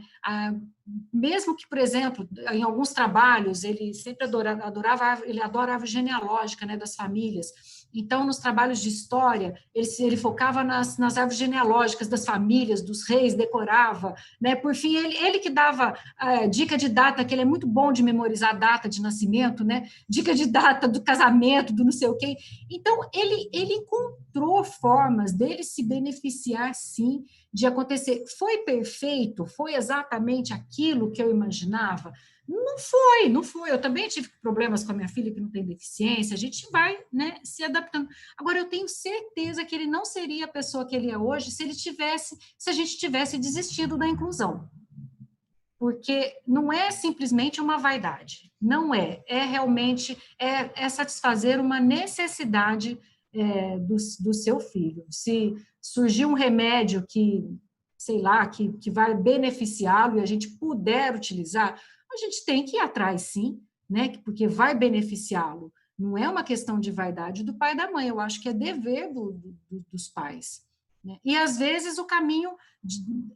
Mesmo que, por exemplo, em alguns trabalhos, ele sempre adorava, ele adora a árvore genealógica, né, das famílias. Então, nos trabalhos de história, ele focava nas árvores genealógicas das famílias, dos reis, decorava, né? Por fim, ele que dava dica de data, que ele é muito bom de memorizar a data de nascimento, né? Dica de data do casamento, do não sei o quê. Então, ele encontrou formas dele se beneficiar, sim, de acontecer. Foi perfeito? Foi exatamente aquilo que eu imaginava? Não foi. Eu também tive problemas com a minha filha que não tem deficiência, a gente vai, né, se adaptando. Agora, eu tenho certeza que ele não seria a pessoa que ele é hoje se a gente tivesse desistido da inclusão. Porque não é simplesmente uma vaidade, não é realmente satisfazer uma necessidade do seu filho. Se surgir um remédio que, sei lá, que vai beneficiá-lo e a gente puder utilizar, a gente tem que ir atrás, sim, né? Porque vai beneficiá-lo. Não é uma questão de vaidade do pai e da mãe, eu acho que é dever dos pais, né? E, às vezes, o caminho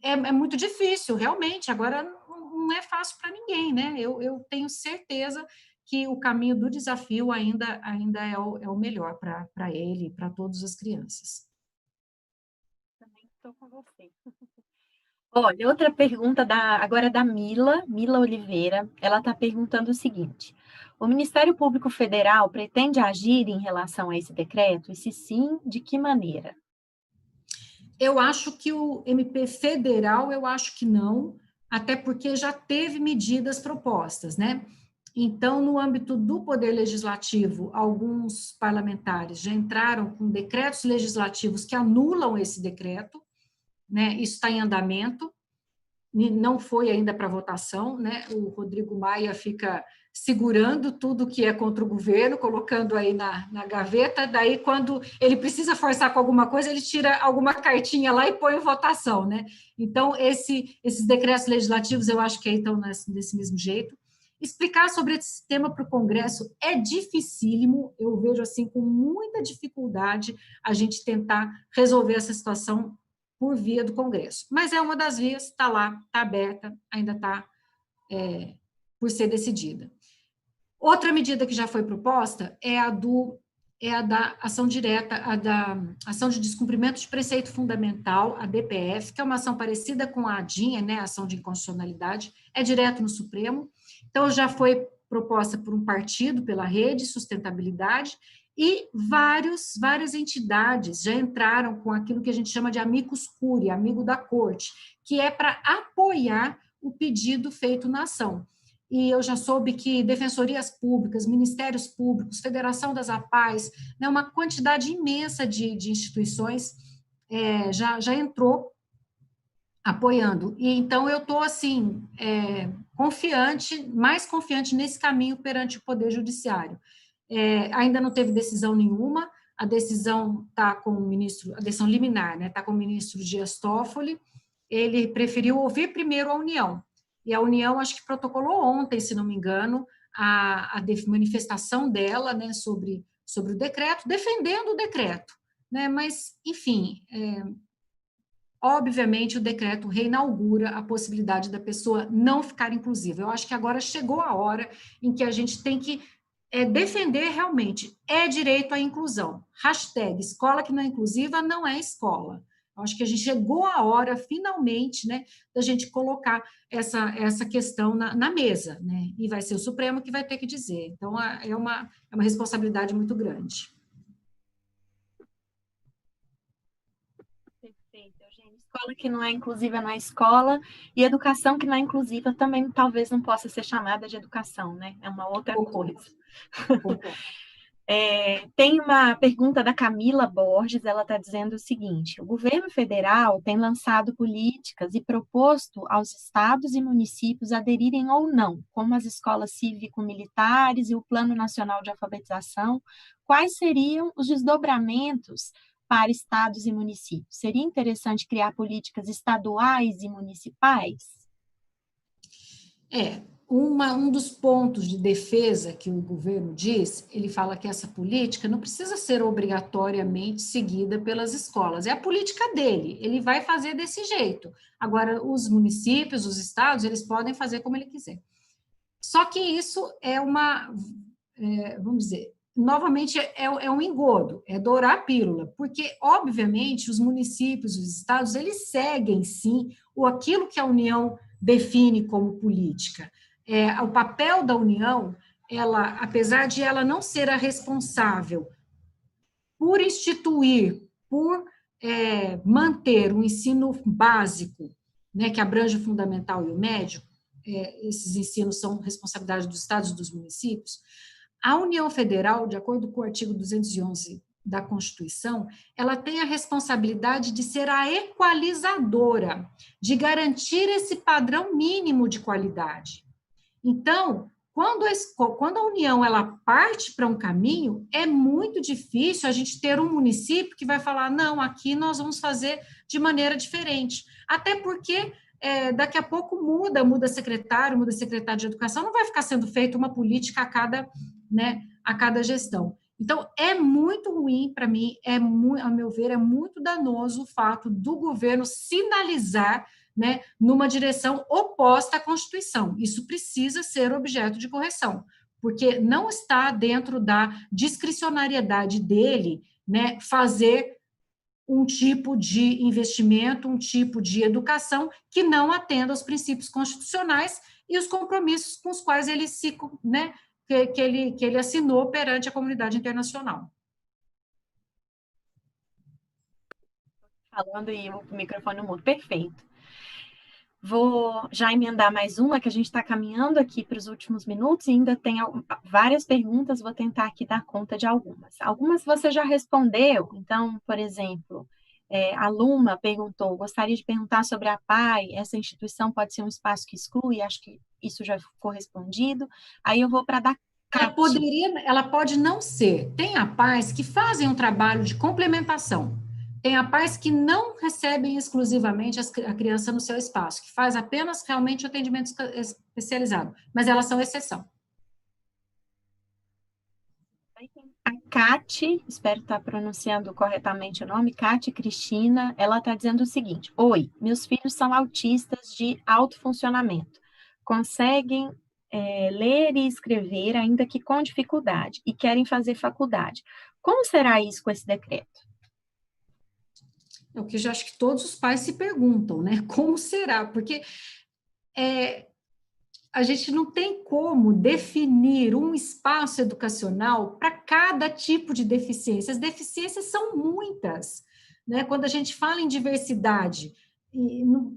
é muito difícil, realmente. Agora, não é fácil para ninguém, né? Eu tenho certeza que o caminho do desafio ainda é o melhor para ele e para todas as crianças. Também estou com você. Olha, outra pergunta agora da Mila Oliveira. Ela está perguntando o seguinte: o Ministério Público Federal pretende agir em relação a esse decreto? E se sim, de que maneira? Eu acho que o MP federal, eu acho que não, até porque já teve medidas propostas, né? Então, no âmbito do Poder Legislativo, alguns parlamentares já entraram com decretos legislativos que anulam esse decreto, né? Isso está em andamento, não foi ainda para votação, né? O Rodrigo Maia fica segurando tudo que é contra o governo, colocando aí na gaveta, daí quando ele precisa forçar com alguma coisa, ele tira alguma cartinha lá e põe em votação, né? Então, esses decretos legislativos, eu acho que aí estão desse mesmo jeito. Explicar sobre esse tema para o Congresso é dificílimo, eu vejo assim com muita dificuldade a gente tentar resolver essa situação por via do Congresso. Mas é uma das vias, está lá, está aberta, ainda está por ser decidida. Outra medida que já foi proposta é a da ação direta, a da ação de descumprimento de preceito fundamental, a DPF, que é uma ação parecida com a ADINHA, né, a ação de inconstitucionalidade, é direto no Supremo. Então, já foi proposta por um partido, pela Rede Sustentabilidade, e várias entidades já entraram com aquilo que a gente chama de amicus curiae, amigo da corte, que é para apoiar o pedido feito na ação. E eu já soube que defensorias públicas, ministérios públicos, Federação das APAES, né, uma quantidade imensa de instituições já entrou apoiando. E então eu estou assim confiante, mais confiante nesse caminho perante o Poder Judiciário. Ainda não teve decisão nenhuma. A decisão está com o ministro, a decisão liminar, né, está com o ministro Dias Toffoli. Ele preferiu ouvir primeiro a União. E a União, acho que protocolou ontem, se não me engano, a manifestação dela, né, sobre o decreto, defendendo o decreto, né, mas, enfim, obviamente o decreto reinaugura a possibilidade da pessoa não ficar inclusiva. Eu acho que agora chegou a hora em que a gente tem que defender realmente, direito à inclusão. Hashtag escola que não é inclusiva não é escola. Acho que a gente chegou a hora, finalmente, né, da gente colocar essa questão na mesa, né, e vai ser o Supremo que vai ter que dizer. Então, é uma responsabilidade muito grande. Perfeito, Eugênia. Escola que não é inclusiva não é escola, e educação que não é inclusiva também talvez não possa ser chamada de educação, né? É uma outra coisa. Tem uma pergunta da Camila Borges, ela está dizendo o seguinte: o governo federal tem lançado políticas e proposto aos estados e municípios aderirem ou não, como as escolas cívico-militares e o Plano Nacional de Alfabetização. Quais seriam os desdobramentos para estados e municípios? Seria interessante criar políticas estaduais e municipais? Um dos pontos de defesa que o governo diz, ele fala que essa política não precisa ser obrigatoriamente seguida pelas escolas, é a política dele, ele vai fazer desse jeito. Agora, os municípios, os estados, eles podem fazer como ele quiser. Só que isso vamos dizer, novamente é um engodo, é dourar a pílula, porque, obviamente, os municípios, os estados, eles seguem, sim, aquilo que a União define como política. O papel da União, ela, apesar de ela não ser a responsável por instituir, por manter o ensino básico, né, que abrange o fundamental e o médio, esses ensinos são responsabilidade dos estados e dos municípios, a União Federal, de acordo com o artigo 211 da Constituição, ela tem a responsabilidade de ser a equalizadora, de garantir esse padrão mínimo de qualidade. Então, quando a União ela parte para um caminho, é muito difícil a gente ter um município que vai falar, não, aqui nós vamos fazer de maneira diferente. Até porque daqui a pouco muda secretário, muda secretário de educação, não vai ficar sendo feita uma política a cada gestão. Então, é muito ruim para mim, a meu ver, é muito danoso o fato do governo sinalizar, né, numa direção oposta à Constituição. Isso precisa ser objeto de correção, porque não está dentro da discricionariedade dele, né, fazer um tipo de investimento, um tipo de educação que não atenda aos princípios constitucionais e os compromissos com os quais ele que ele assinou perante a comunidade internacional. Falando e o microfone mudo, perfeito. Vou já emendar mais uma, que a gente está caminhando aqui para os últimos minutos e ainda tem várias perguntas, vou tentar aqui dar conta de algumas. Algumas você já respondeu, então, por exemplo, A Luma perguntou, gostaria de perguntar sobre a PAI, essa instituição pode ser um espaço que exclui, acho que isso já ficou respondido. Aí eu vou para a da Ela CAT. ela pode não ser. Tem a paz que fazem um trabalho de complementação. Tem a paz que não recebem exclusivamente a criança no seu espaço, que faz apenas realmente o atendimento especializado, mas elas são exceção. A Cate, espero estar pronunciando corretamente o nome, Cate Cristina, ela está dizendo o seguinte: Oi, meus filhos são autistas de alto funcionamento. Conseguem ler e escrever, ainda que com dificuldade, e querem fazer faculdade. Como será isso com esse decreto? É o que eu já acho que todos os pais se perguntam, né? Como será? Porque a gente não tem como definir um espaço educacional para cada tipo de deficiência. As deficiências são muitas, né? Quando a gente fala em diversidade,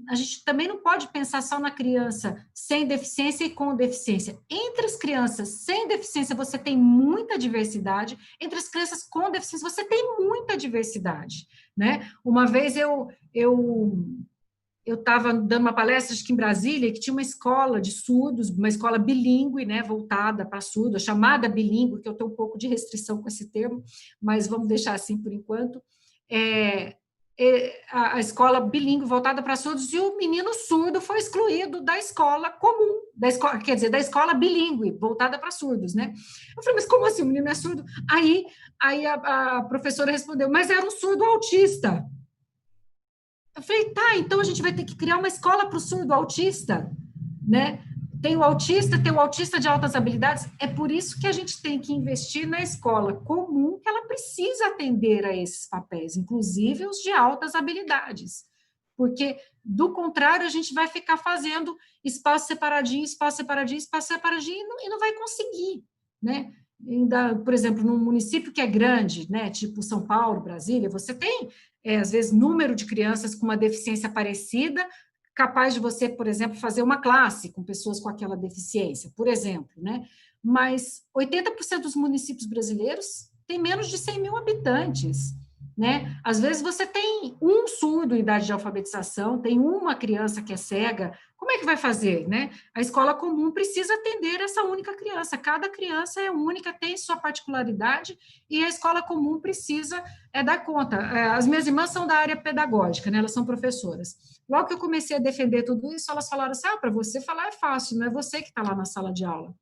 a gente também não pode pensar só na criança sem deficiência e com deficiência. Entre as crianças sem deficiência, você tem muita diversidade. Entre as crianças com deficiência, você tem muita diversidade, né? Uma vez eu estava dando uma palestra, acho que em Brasília, que tinha uma escola de surdos, uma escola bilíngue, né, voltada para surdos, chamada bilíngue, que eu tenho um pouco de restrição com esse termo, mas vamos deixar assim por enquanto. A escola bilíngue voltada para surdos, e o menino surdo foi excluído da escola comum, quer dizer, da escola bilíngue, voltada para surdos, né? Eu falei, mas como assim, o menino é surdo? Aí a professora respondeu, mas era um surdo autista. Eu falei, tá, então a gente vai ter que criar uma escola para o surdo autista, né? Tem o autista de altas habilidades, é por isso que a gente tem que investir na escola comum, que ela precisa atender a esses papéis, inclusive os de altas habilidades, porque, do contrário, a gente vai ficar fazendo espaço separadinho, espaço separadinho, espaço separadinho, e não vai conseguir, né? Ainda, por exemplo, num município que é grande, né, tipo São Paulo, Brasília, você tem às vezes, número de crianças com uma deficiência parecida, capaz de você, por exemplo, fazer uma classe com pessoas com aquela deficiência, por exemplo, né? Mas 80% dos municípios brasileiros têm menos de 100 mil habitantes, né? Às vezes você tem um surdo em idade de alfabetização, tem uma criança que é cega, como é que vai fazer, né? A escola comum precisa atender essa única criança, cada criança é única, tem sua particularidade, e a escola comum precisa dar conta. As minhas irmãs são da área pedagógica, né? Elas são professoras. Logo que eu comecei a defender tudo isso, elas falaram assim, para você falar é fácil, não é você que está lá na sala de aula.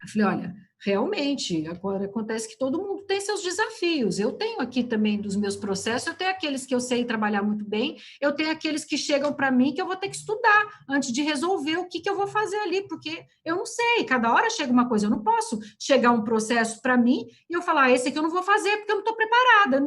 Eu falei, olha, realmente, agora acontece que todo mundo tem seus desafios. Eu tenho aqui também dos meus processos, eu tenho aqueles que eu sei trabalhar muito bem, eu tenho aqueles que chegam para mim que eu vou ter que estudar antes de resolver o que eu vou fazer ali, porque eu não sei, cada hora chega uma coisa, eu não posso chegar um processo para mim e eu falar, esse aqui eu não vou fazer porque eu não estou preparada.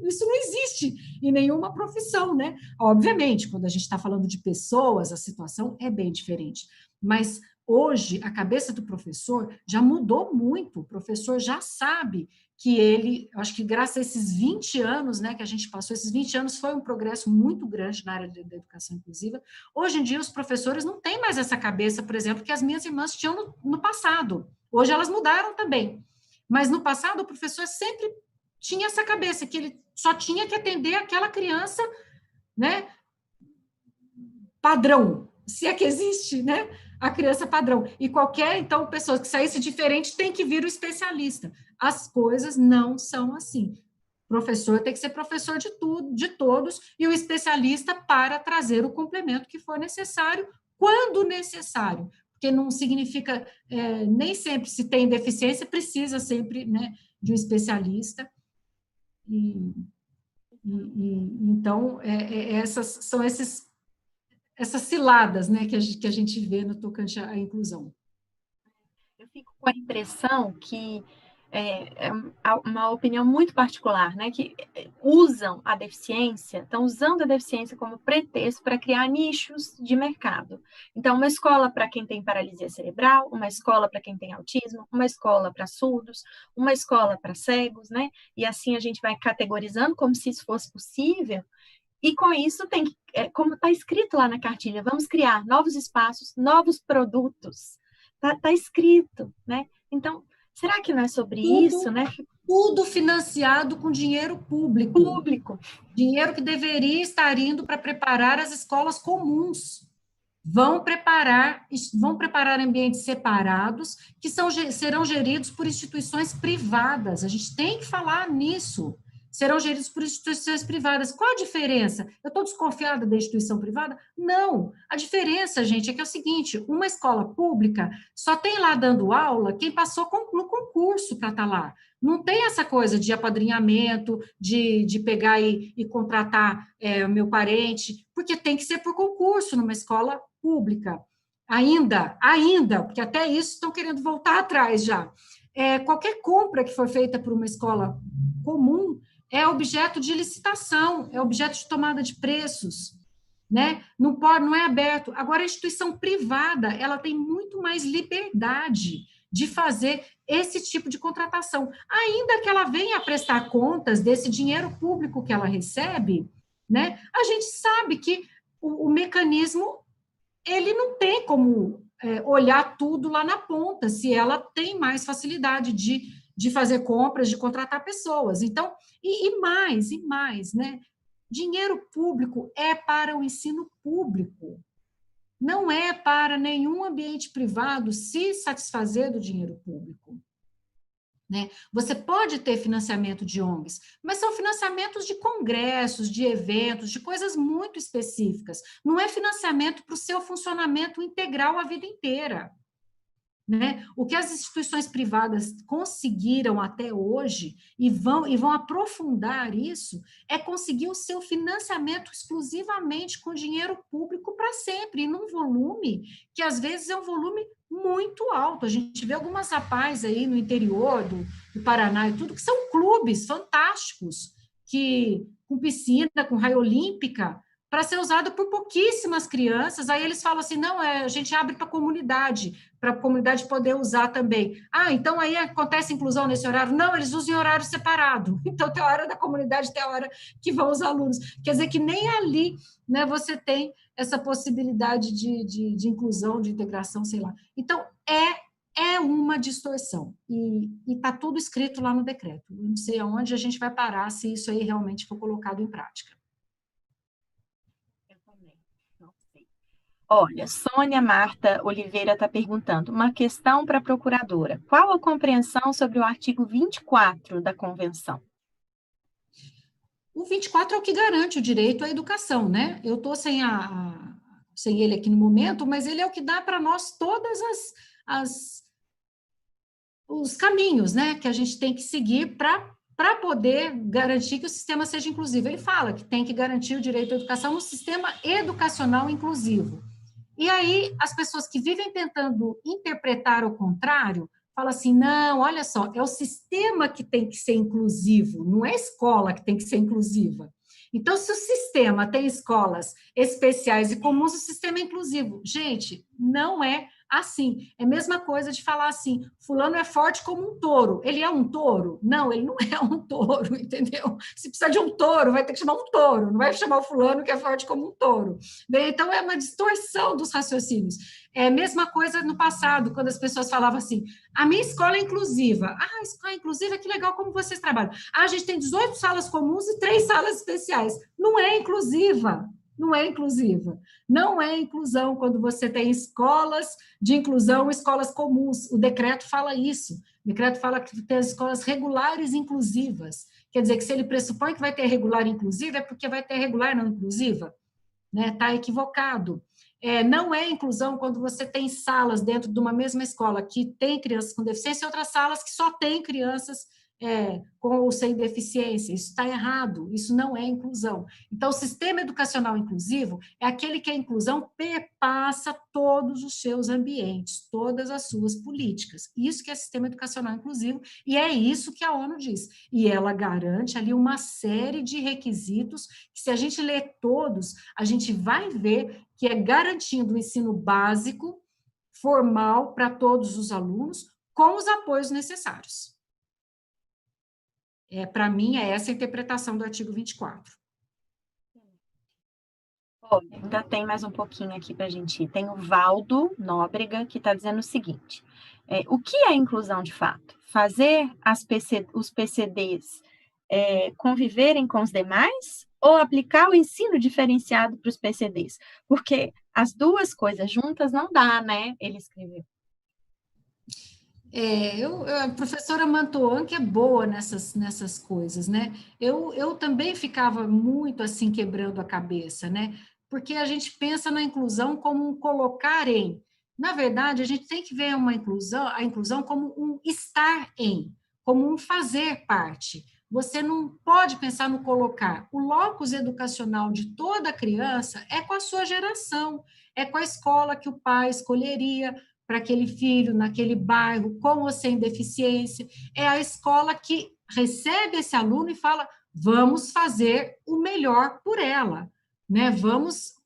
Isso não existe em nenhuma profissão, né? Obviamente, quando a gente está falando de pessoas, a situação é bem diferente, mas hoje, a cabeça do professor já mudou muito. O professor já sabe que ele, acho que graças a esses 20 anos, né, que a gente passou, esses 20 anos foi um progresso muito grande na área da educação inclusiva. Hoje em dia, os professores não têm mais essa cabeça, por exemplo, que as minhas irmãs tinham no passado. Hoje elas mudaram também. Mas no passado, o professor sempre tinha essa cabeça, que ele só tinha que atender aquela criança, né, padrão, se é que existe, né? A criança padrão. E qualquer, então, pessoa que saísse diferente tem que vir o especialista. As coisas não são assim. O professor tem que ser professor de tudo, de todos, e o especialista para trazer o complemento que for necessário, quando necessário. Porque não significa, nem sempre se tem deficiência, precisa sempre, né, de um especialista. Então, são essas ciladas, né, que a gente vê no tocante à inclusão. Eu fico com a impressão que é uma opinião muito particular, né, que usam a deficiência, estão usando a deficiência como pretexto para criar nichos de mercado. Então, uma escola para quem tem paralisia cerebral, uma escola para quem tem autismo, uma escola para surdos, uma escola para cegos, né, e assim a gente vai categorizando como se isso fosse possível. E com isso tem que, como está escrito lá na cartilha, vamos criar novos espaços, novos produtos. Tá escrito, né? Então, será que não é sobre Tudo, isso, né? tudo financiado com dinheiro público. Público. Dinheiro que deveria estar indo para preparar as escolas comuns. Vão preparar ambientes separados que serão geridos por instituições privadas. A gente tem que falar nisso. Serão geridos por instituições privadas. Qual a diferença? Eu estou desconfiada da instituição privada? Não. A diferença, gente, é que é o seguinte, uma escola pública só tem lá dando aula quem passou no concurso para estar lá. Não tem essa coisa de apadrinhamento, de pegar e contratar o meu parente, porque tem que ser por concurso numa escola pública. Ainda, porque até isso estão querendo voltar atrás já. Qualquer compra que for feita por uma escola comum é objeto de licitação, é objeto de tomada de preços, né? Não é aberto. Agora, a instituição privada, ela tem muito mais liberdade de fazer esse tipo de contratação, ainda que ela venha a prestar contas desse dinheiro público que ela recebe, né? A gente sabe que o mecanismo, ele não tem como olhar tudo lá na ponta, se ela tem mais facilidade de fazer compras, de contratar pessoas. Então, e mais, né? Dinheiro público é para o ensino público, não é para nenhum ambiente privado se satisfazer do dinheiro público. Né? Você pode ter financiamento de ONGs, mas são financiamentos de congressos, de eventos, de coisas muito específicas. Não é financiamento para o seu funcionamento integral a vida inteira. Né? O que as instituições privadas conseguiram até hoje, e vão aprofundar isso, é conseguir o seu financiamento exclusivamente com dinheiro público para sempre, e num volume que às vezes é um volume muito alto. A gente vê algumas rapazes aí no interior do Paraná e tudo, que são clubes fantásticos, com piscina, com raia olímpica, para ser usado por pouquíssimas crianças. Aí eles falam assim, não, a gente abre para a comunidade poder usar também. Ah, então aí acontece inclusão nesse horário? Não, eles usam em horário separado. Então tem a hora da comunidade, tem a hora que vão os alunos. Quer dizer que nem ali, né, você tem essa possibilidade de inclusão, de integração, sei lá. Então, é uma distorção. E está tudo escrito lá no decreto. Eu não sei aonde a gente vai parar se isso aí realmente for colocado em prática. Olha, Sônia Marta Oliveira está perguntando, uma questão para a procuradora. Qual a compreensão sobre o artigo 24 da Convenção? O 24 é o que garante o direito à educação, né? Eu estou sem ele aqui no momento, mas ele é o que dá para nós todas os caminhos, né, que a gente tem que seguir para poder garantir que o sistema seja inclusivo. Ele fala que tem que garantir o direito à educação no sistema educacional inclusivo. E aí, as pessoas que vivem tentando interpretar o contrário, falam assim, não, olha só, é o sistema que tem que ser inclusivo, não é a escola que tem que ser inclusiva. Então, se o sistema tem escolas especiais e comuns, o sistema é inclusivo. Gente, não é assim. É a mesma coisa de falar assim, fulano é forte como um touro. Ele é um touro? Não, ele não é um touro, entendeu? Se precisar de um touro, vai ter que chamar um touro, não vai chamar o fulano que é forte como um touro. Então, é uma distorção dos raciocínios. É a mesma coisa no passado, quando as pessoas falavam assim, a minha escola é inclusiva. Ah, a escola é inclusiva, que legal como vocês trabalham. Ah, a gente tem 18 salas comuns e 3 salas especiais. Não é inclusiva. Não é inclusiva. Não é inclusão quando você tem escolas de inclusão, escolas comuns. O decreto fala isso. O decreto fala que tem as escolas regulares inclusivas. Quer dizer que se ele pressupõe que vai ter regular inclusiva, é porque vai ter regular não inclusiva. Né? Está equivocado. Não é inclusão quando você tem salas dentro de uma mesma escola que tem crianças com deficiência e outras salas que só tem crianças com ou sem deficiência. Isso está errado, isso não é inclusão. Então, o sistema educacional inclusivo é aquele que a inclusão perpassa todos os seus ambientes, todas as suas políticas. Isso que é sistema educacional inclusivo, e é isso que a ONU diz. E ela garante ali uma série de requisitos que, se a gente ler todos, a gente vai ver que é garantindo o ensino básico, formal, para todos os alunos, com os apoios necessários. Para mim, é essa a interpretação do artigo 24. Olha, ainda tem mais um pouquinho aqui para a gente ir. Tem o Valdo Nóbrega, que está dizendo o seguinte, O que é inclusão de fato? Fazer os PCDs conviverem com os demais ou aplicar o ensino diferenciado para os PCDs? Porque as duas coisas juntas não dá, né? Ele escreveu. A professora Mantoan, que é boa nessas coisas, né? Eu também ficava muito assim, quebrando a cabeça, né? Porque a gente pensa na inclusão como um colocar em. Na verdade, a gente tem que ver a inclusão como um estar em, como um fazer parte. Você não pode pensar no colocar. O locus educacional de toda criança é com a sua geração, é com a escola que o pai escolheria, para aquele filho, naquele bairro, com ou sem deficiência. É a escola que recebe esse aluno e fala: vamos fazer o melhor por ela, né? Vamos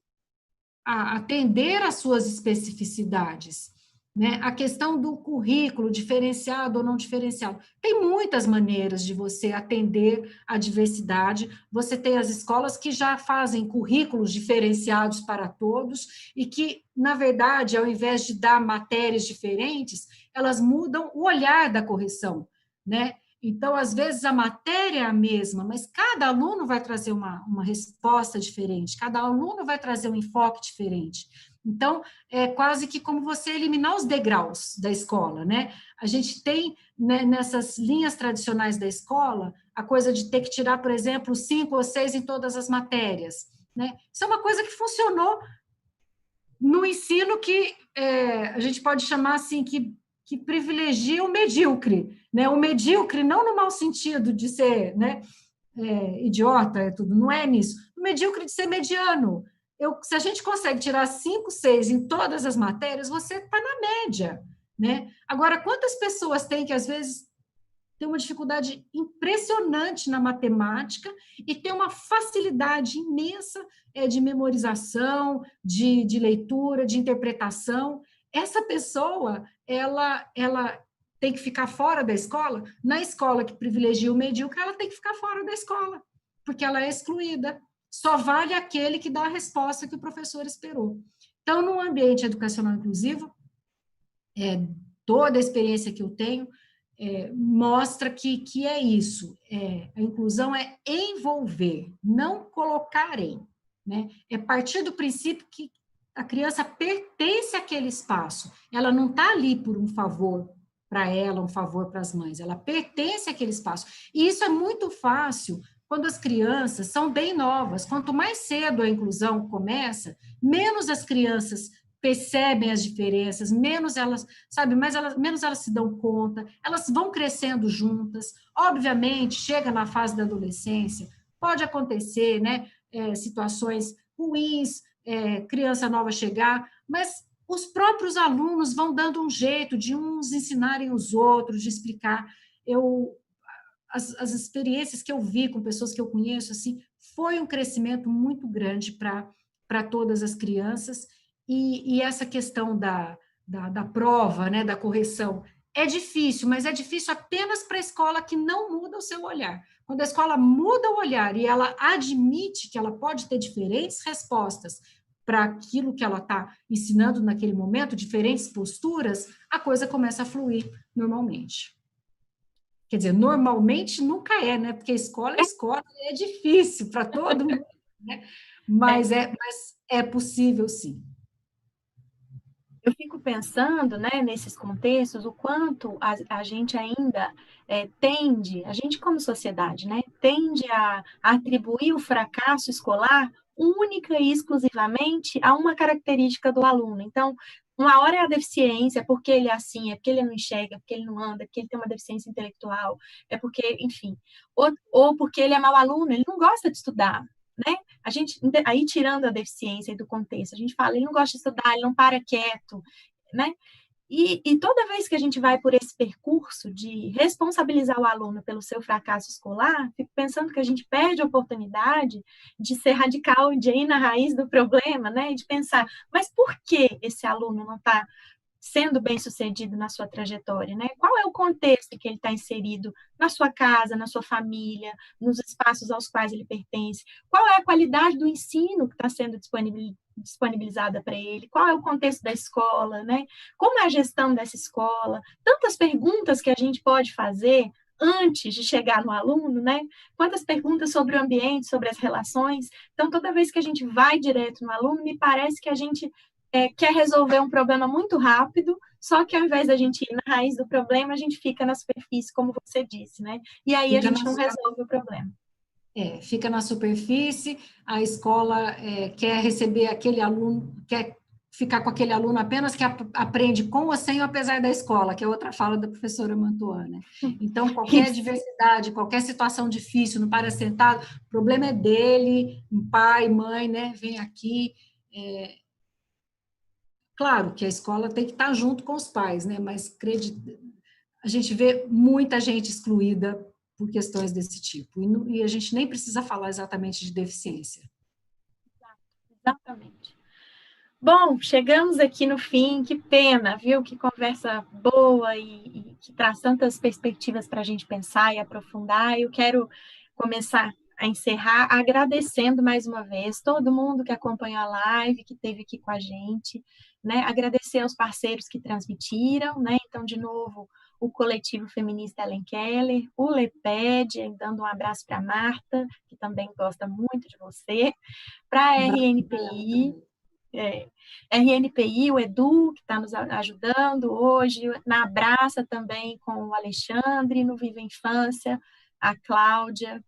atender às suas especificidades. Né? A questão do currículo, diferenciado ou não diferenciado. Tem muitas maneiras de você atender à diversidade. Você tem as escolas que já fazem currículos diferenciados para todos e que, na verdade, ao invés de dar matérias diferentes, elas mudam o olhar da correção. Né? Então, às vezes, a matéria é a mesma, mas cada aluno vai trazer uma resposta diferente, cada aluno vai trazer um enfoque diferente. Então, é quase que como você eliminar os degraus da escola, né? A gente tem, né, nessas linhas tradicionais da escola, a coisa de ter que tirar, por exemplo, 5 ou 6 em todas as matérias, né? Isso é uma coisa que funcionou no ensino que a gente pode chamar assim, que privilegia o medíocre, né? O medíocre não no mau sentido de ser, né, idiota, tudo, não é nisso. O medíocre de ser mediano. Se a gente consegue tirar 5, 6 em todas as matérias, você está na média, né? Agora, quantas pessoas têm que, às vezes, tem uma dificuldade impressionante na matemática e tem uma facilidade imensa de memorização, de leitura, de interpretação. Essa pessoa, ela tem que ficar fora da escola. Na escola que privilegia o medíocre, ela tem que ficar fora da escola, porque ela é excluída. Só vale aquele que dá a resposta que o professor esperou. Então, no ambiente educacional inclusivo, toda a experiência que eu tenho, mostra que é isso. A inclusão é envolver, não colocar em. Né? É partir do princípio que a criança pertence àquele espaço. Ela não está ali por um favor para ela, um favor para as mães. Ela pertence àquele espaço. E isso é muito fácil quando as crianças são bem novas. Quanto mais cedo a inclusão começa, menos as crianças percebem as diferenças, menos elas, sabe, menos elas se dão conta, elas vão crescendo juntas. Obviamente, chega na fase da adolescência, pode acontecer, né, situações ruins, criança nova chegar, mas os próprios alunos vão dando um jeito de uns ensinarem os outros, de explicar. As experiências que eu vi com pessoas que eu conheço, assim, foi um crescimento muito grande para todas as crianças. E essa questão da prova, né, da correção, é difícil, mas é difícil apenas para a escola que não muda o seu olhar. Quando a escola muda o olhar e ela admite que ela pode ter diferentes respostas para aquilo que ela está ensinando naquele momento, diferentes posturas, a coisa começa a fluir normalmente. Quer dizer, normalmente nunca é, né? Porque escola é escola, é difícil para todo mundo, né? Mas é possível, sim. Eu fico pensando, né, nesses contextos, o quanto a gente ainda tende, a gente como sociedade, né, tende a atribuir o fracasso escolar única e exclusivamente a uma característica do aluno. Então, uma hora é a deficiência, é porque ele é assim, é porque ele não enxerga, é porque ele não anda, é porque ele tem uma deficiência intelectual, é porque, enfim, ou porque ele é mau aluno, ele não gosta de estudar, né? A gente, aí tirando a deficiência do contexto, a gente fala, ele não gosta de estudar, ele não para quieto, né? E toda vez que a gente vai por esse percurso de responsabilizar o aluno pelo seu fracasso escolar, fico pensando que a gente perde a oportunidade de ser radical e de ir na raiz do problema, né? E de pensar, mas por que esse aluno não está sendo bem-sucedido na sua trajetória, né? Qual é o contexto que ele está inserido na sua casa, na sua família, nos espaços aos quais ele pertence? Qual é a qualidade do ensino que está sendo disponibilizada para ele, qual é o contexto da escola, né? Como é a gestão dessa escola, tantas perguntas que a gente pode fazer antes de chegar no aluno, né? Quantas perguntas sobre o ambiente, sobre as relações. Então, toda vez que a gente vai direto no aluno, me parece que a gente quer resolver um problema muito rápido, só que ao invés da gente ir na raiz do problema, a gente fica na superfície, como você disse, né? E aí a gente não resolve o problema. Fica na superfície, a escola quer receber aquele aluno, quer ficar com aquele aluno apenas que aprende com ou sem ou apesar da escola, que é outra fala da professora Mantuana. Então, qualquer diversidade, qualquer situação difícil no para-sentado, o problema é dele, pai, mãe, né? Vem aqui. Claro que a escola tem que estar junto com os pais, né? Mas a gente vê muita gente excluída por questões desse tipo. E a gente nem precisa falar exatamente de deficiência. Exatamente. Bom, chegamos aqui no fim, que pena, viu? Que conversa boa e que traz tantas perspectivas para a gente pensar e aprofundar. Eu quero começar a encerrar agradecendo mais uma vez todo mundo que acompanhou a live, que esteve aqui com a gente, né? Agradecer aos parceiros que transmitiram, né? Então, de novo, o Coletivo Feminista Ellen Keller, o LEPED, dando um abraço para a Marta, que também gosta muito de você, para a RNPI, RNPI, o Edu, que está nos ajudando hoje, na Abraça também com o Alexandre, no Viva Infância, a Cláudia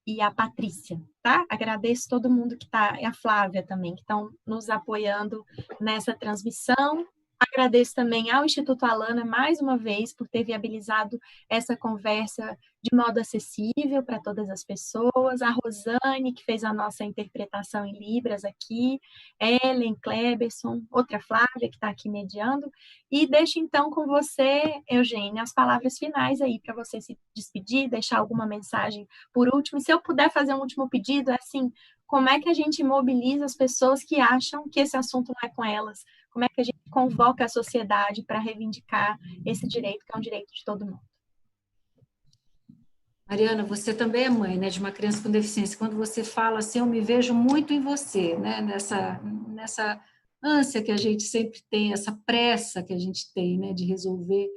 e a Patrícia, tá? Agradeço todo mundo que está, e a Flávia também, que estão nos apoiando nessa transmissão. Agradeço também ao Instituto Alana, mais uma vez, por ter viabilizado essa conversa de modo acessível para todas as pessoas, a Rosane, que fez a nossa interpretação em Libras aqui, Ellen, Kleberson, outra Flávia, que está aqui mediando, e deixo então com você, Eugênia, as palavras finais aí para você se despedir, deixar alguma mensagem por último. Se eu puder fazer um último pedido, é assim, como é que a gente mobiliza as pessoas que acham que esse assunto não é com elas? Como é que a gente convoca a sociedade para reivindicar esse direito, que é um direito de todo mundo? Mariana, você também é mãe, né, de uma criança com deficiência. Quando você fala assim, eu me vejo muito em você, né, nessa ânsia que a gente sempre tem, essa pressa que a gente tem, né, de resolver.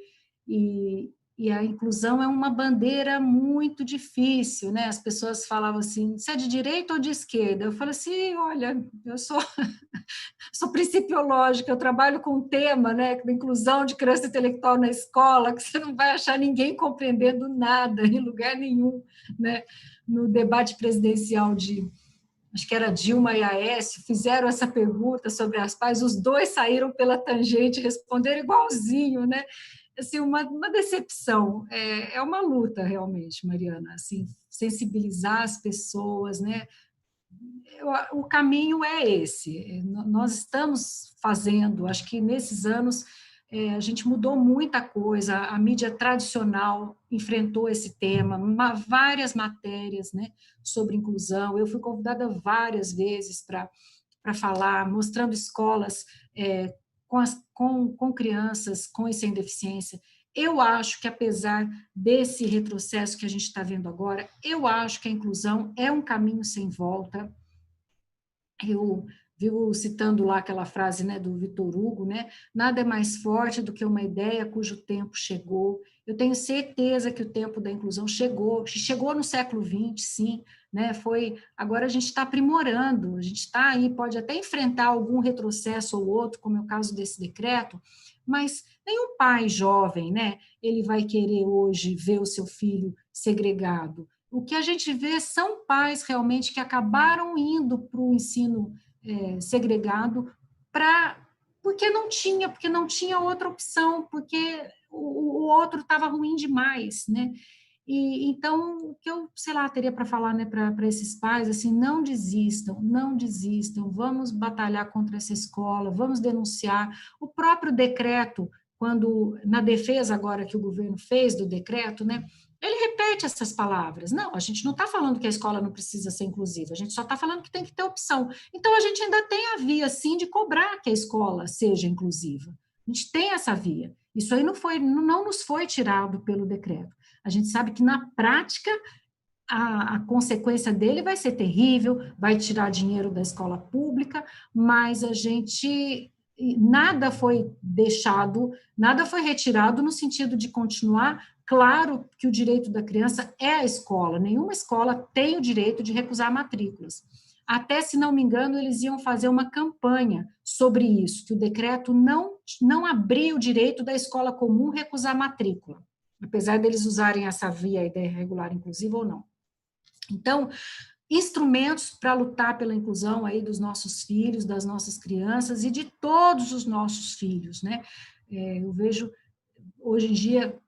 E a inclusão é uma bandeira muito difícil, né? As pessoas falavam assim, você é de direita ou de esquerda? Eu falo assim, olha, eu sou principiológica, eu trabalho com um tema, né, da inclusão de criança intelectual na escola, que você não vai achar ninguém compreendendo nada, em lugar nenhum, né? No debate presidencial acho que era Dilma e Aécio, fizeram essa pergunta sobre as pais, os dois saíram pela tangente, responderam igualzinho, né? Assim, uma decepção, é uma luta realmente, Mariana, assim, sensibilizar as pessoas, né? O caminho é esse, nós estamos fazendo, acho que nesses anos a gente mudou muita coisa, a mídia tradicional enfrentou esse tema, várias matérias, né, sobre inclusão, eu fui convidada várias vezes para falar, mostrando escolas com crianças com e sem deficiência. Eu acho que, apesar desse retrocesso que a gente está vendo agora, eu acho que a inclusão é um caminho sem volta. Eu vivo citando lá aquela frase, né, do Victor Hugo, né, nada é mais forte do que uma ideia cujo tempo chegou. Eu tenho certeza que o tempo da inclusão chegou no século XX, sim, né, agora a gente está aprimorando, a gente está aí, pode até enfrentar algum retrocesso ou outro, como é o caso desse decreto, mas nenhum pai jovem, né, ele vai querer hoje ver o seu filho segregado. O que a gente vê são pais realmente que acabaram indo para o ensino segregado porque não tinha outra opção, porque o outro estava ruim demais, né? E então o que eu, sei lá, teria para falar, né, para esses pais, assim, não desistam, vamos batalhar contra essa escola, vamos denunciar. O próprio decreto, quando na defesa agora que o governo fez do decreto, né? Ele repete essas palavras. Não, a gente não está falando que a escola não precisa ser inclusiva, a gente só está falando que tem que ter opção. Então, a gente ainda tem a via, sim, de cobrar que a escola seja inclusiva. A gente tem essa via. Isso aí não nos foi tirado pelo decreto. A gente sabe que, na prática, a consequência dele vai ser terrível, vai tirar dinheiro da escola pública, mas nada foi deixado, nada foi retirado no sentido de continuar. Claro que o direito da criança é a escola, nenhuma escola tem o direito de recusar matrículas. Até, se não me engano, eles iam fazer uma campanha sobre isso, que o decreto não abria o direito da escola comum recusar matrícula, apesar deles usarem essa via aí da irregular inclusiva ou não. Então, instrumentos para lutar pela inclusão aí dos nossos filhos, das nossas crianças e de todos os nossos filhos, né? Eu vejo, hoje em dia,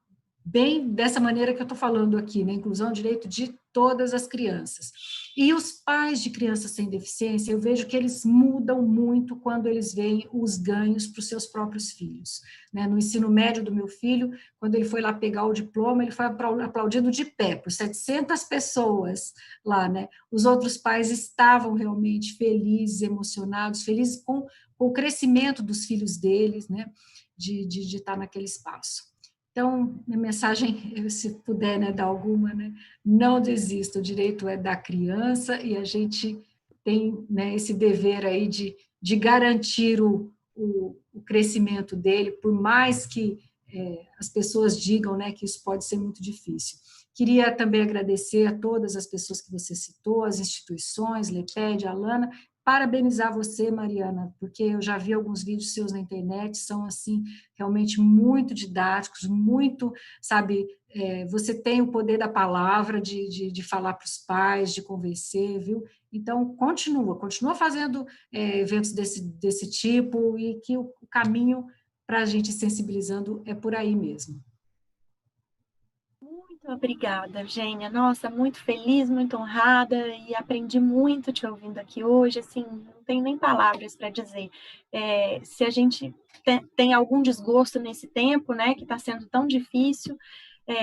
bem dessa maneira que eu estou falando aqui, né? Inclusão, direito de todas as crianças. E os pais de crianças sem deficiência, eu vejo que eles mudam muito quando eles veem os ganhos para os seus próprios filhos, né? No ensino médio do meu filho, quando ele foi lá pegar o diploma, ele foi aplaudido de pé por 700 pessoas lá, né? Os outros pais estavam realmente felizes, emocionados, felizes com o crescimento dos filhos deles, né? De estar naquele espaço. Então, minha mensagem, se puder, né, dar alguma, né, não desista, o direito é da criança e a gente tem, né, esse dever aí de garantir o crescimento dele, por mais que as pessoas digam, né, que isso pode ser muito difícil. Queria também agradecer a todas as pessoas que você citou, as instituições, Leped, Alana, parabenizar você, Mariana, porque eu já vi alguns vídeos seus na internet, são, assim, realmente muito didáticos, muito, sabe, você tem o poder da palavra, de falar para os pais, de convencer, viu? Então, continua fazendo eventos desse tipo e que o caminho para a gente sensibilizando é por aí mesmo. Muito obrigada, Eugênia. Nossa, muito feliz, muito honrada e aprendi muito te ouvindo aqui hoje. Assim, não tenho nem palavras para dizer. Se a gente tem algum desgosto nesse tempo, né, que está sendo tão difícil,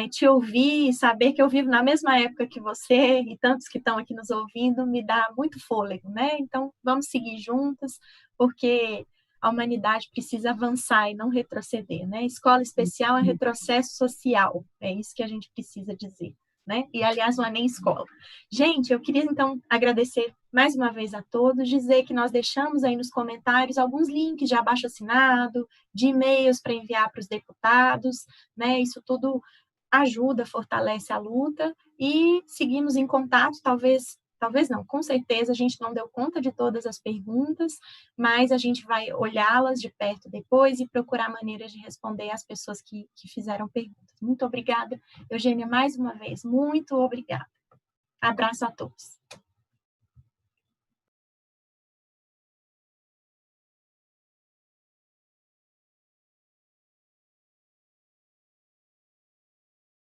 te ouvir e saber que eu vivo na mesma época que você e tantos que estão aqui nos ouvindo me dá muito fôlego, né? Então, vamos seguir juntas, porque a humanidade precisa avançar e não retroceder, né? Escola especial é retrocesso social, é isso que a gente precisa dizer, né? E, aliás, não é nem escola. Gente, eu queria, então, agradecer mais uma vez a todos, dizer que nós deixamos aí nos comentários alguns links de abaixo-assinado, de e-mails para enviar para os deputados, né? Isso tudo ajuda, fortalece a luta e seguimos em contato, talvez não, com certeza a gente não deu conta de todas as perguntas, mas a gente vai olhá-las de perto depois e procurar maneiras de responder às pessoas que fizeram perguntas. Muito obrigada, Eugênia, mais uma vez, muito obrigada. Abraço a todos.